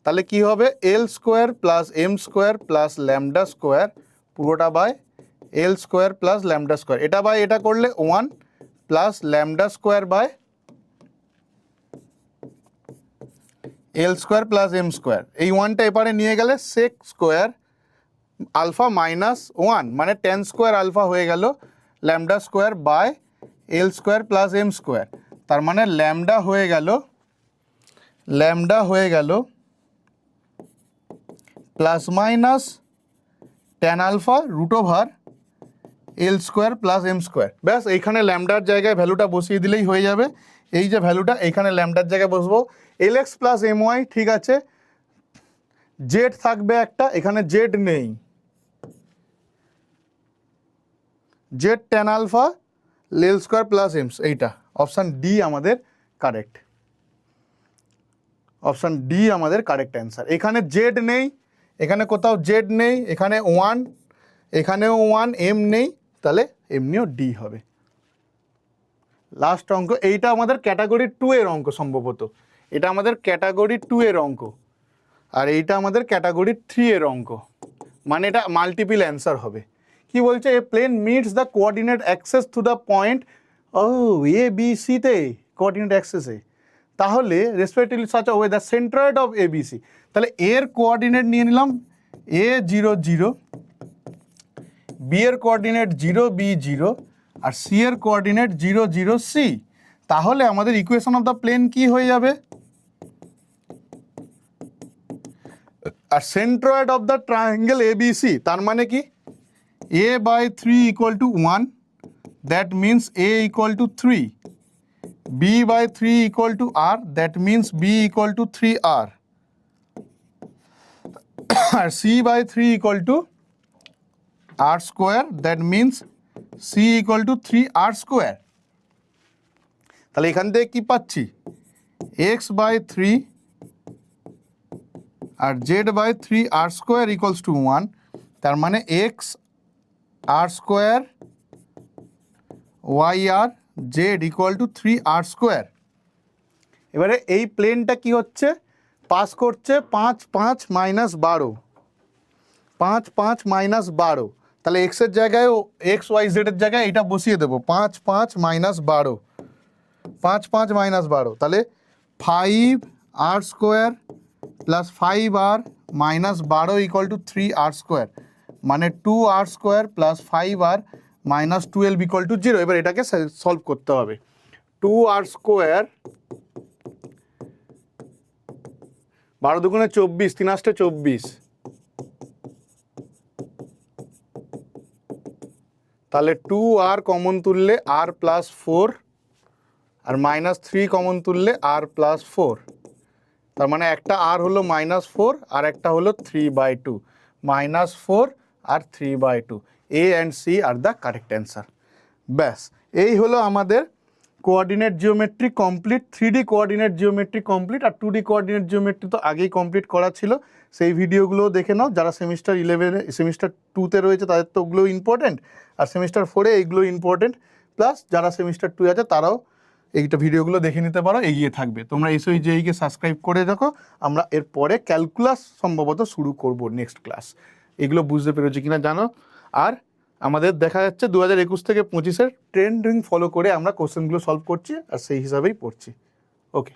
তাহলে কি হবে L square plus M square plus lambda square পুরোটা by L square plus lambda square, এটা বাই এটা করলে 1 plus lambda square by L square plus M square. এই 1টা এপারে নিয়ে গেলে সেক স্কোয়ার আলফা মাইনাস 1 মানে টেন স্কোয়ার আলফা হয়ে গেল lambda square by L square plus M square. তার মানে ল্যামডা হয়ে গেল plus minus tan alpha root over L square plus M square. ব্যাস এইখানে ল্যামডার জায়গায় ভ্যালুটা বসিয়ে দিলেই হয়ে যাবে। এই যে ভ্যালুটা এইখানে ল্যামডার জায়গায় বসবো, L X plus M Y, ঠিক আছে, জেড থাকবে একটা, এখানে জেড নেই, Z tan alpha L square plus M's, এইটা অপশান ডি আমাদের কারেক্ট, অপশান ডি আমাদের কারেক্ট অ্যান্সার। এখানে জেড নেই, এখানে কোথাও জেড নেই, এখানে 1, এখানেও 1, এম নেই, তাহলে এমনিও ডি হবে। লাস্ট অঙ্ক, এইটা আমাদের ক্যাটাগরি 2 এর অঙ্ক সম্ভবত, এটা আমাদের ক্যাটাগরি 2 এর অঙ্ক, আর এইটা আমাদের ক্যাটাগরি 3 এর অঙ্ক, মানে এটা মাল্টিপল অ্যান্সার হবে। কি বলছে, a plane meets the coordinate axes to the point ও এ বি সিতে, কোঅর্ডিনেট অ্যাক্সেসে, তাহলে respectively such way the centroid of A B C, তাহলে এর কোঅর্ডিনেট নিয়ে নিলাম এ 0 0, বি এর কোঅর্ডিনেট 0 বি 0, আর সি এর কোঅর্ডিনেট 0 0 সি। তাহলে আমাদের ইকুয়েশন অফ দ্য প্লেন কি হয়ে যাবে, আর centroid of the triangle A B C, তার মানে কি a by 3 equal to 1, that means a equal to 3, b by 3 equal to r, that means b equal to 3r, R c by 3 equal to r square, that means c equal to 3r square। তাহলে এখান থেকে কি পাচ্ছি, x by 3 R z by 3r square equals to 1, তার মানে x r square yr z equal to 3r square। এবারে এই প্লেনটা কি হচ্ছে, পাস করছে 5 5 মাইনাস 12, 5 5 মাইনাস 12, তাহলে x এর জায়গায় এক্স ওয়াই জেডের জায়গায় এটা বসিয়ে দেবো, 5 5 মাইনাস 12, 5 5 মাইনাস 12, তাহলে 5r square plus 5r minus 12 equal to 3r square, মানে 2r square plus 5r minus 12 equal to 0। এবার এটাকে সলভ করতে হবে, 2r স্কোয়ার 12 দুগুণে 24, 3 আষ্টে 24, তাহলে 2r কমন তুললে r প্লাস 4, আর মাইনাস 3 কমন তুললে r প্লাস 4, তার মানে একটা r হলো -4 আর একটা হলো 3/2, -4 আর 3/2, A and C are the correct answer. ব্যাস এই হলো আমাদের coordinate geometry complete, 3D coordinate geometry complete, আর 2D কোঅর্ডিনেট জিওমেট্রি তো আগেই কমপ্লিট করা ছিল, সেই ভিডিওগুলো দেখে নাও। যারা সেমিস্টার 11 সেমিস্টার 2তে রয়েছে তাদের তো ওগুলো ইম্পর্টেন্ট, আর সেমিস্টার 4-এ এইগুলো ইম্পর্টেন্ট, প্লাস যারা সেমিস্টার 2 আছে তারাও এইটা ভিডিওগুলো দেখে নিতে পারো, এগিয়ে থাকবে। তোমরা এসওই জেইকে সাবস্ক্রাইব করে রাখো, আমরা এরপরে ক্যালকুলাস সম্ভবত শুরু করব নেক্সট ক্লাস। এগুলো বুঝতে পেরেছো কিনা জানো। আর আমাদের দেখা যাচ্ছে 2021 থেকে 25-এর ট্রেন্ডিং ফলো করে আমরা কোশ্চেনগুলো সলভ করছি আর সেই হিসাবেই পড়ছি। ওকে।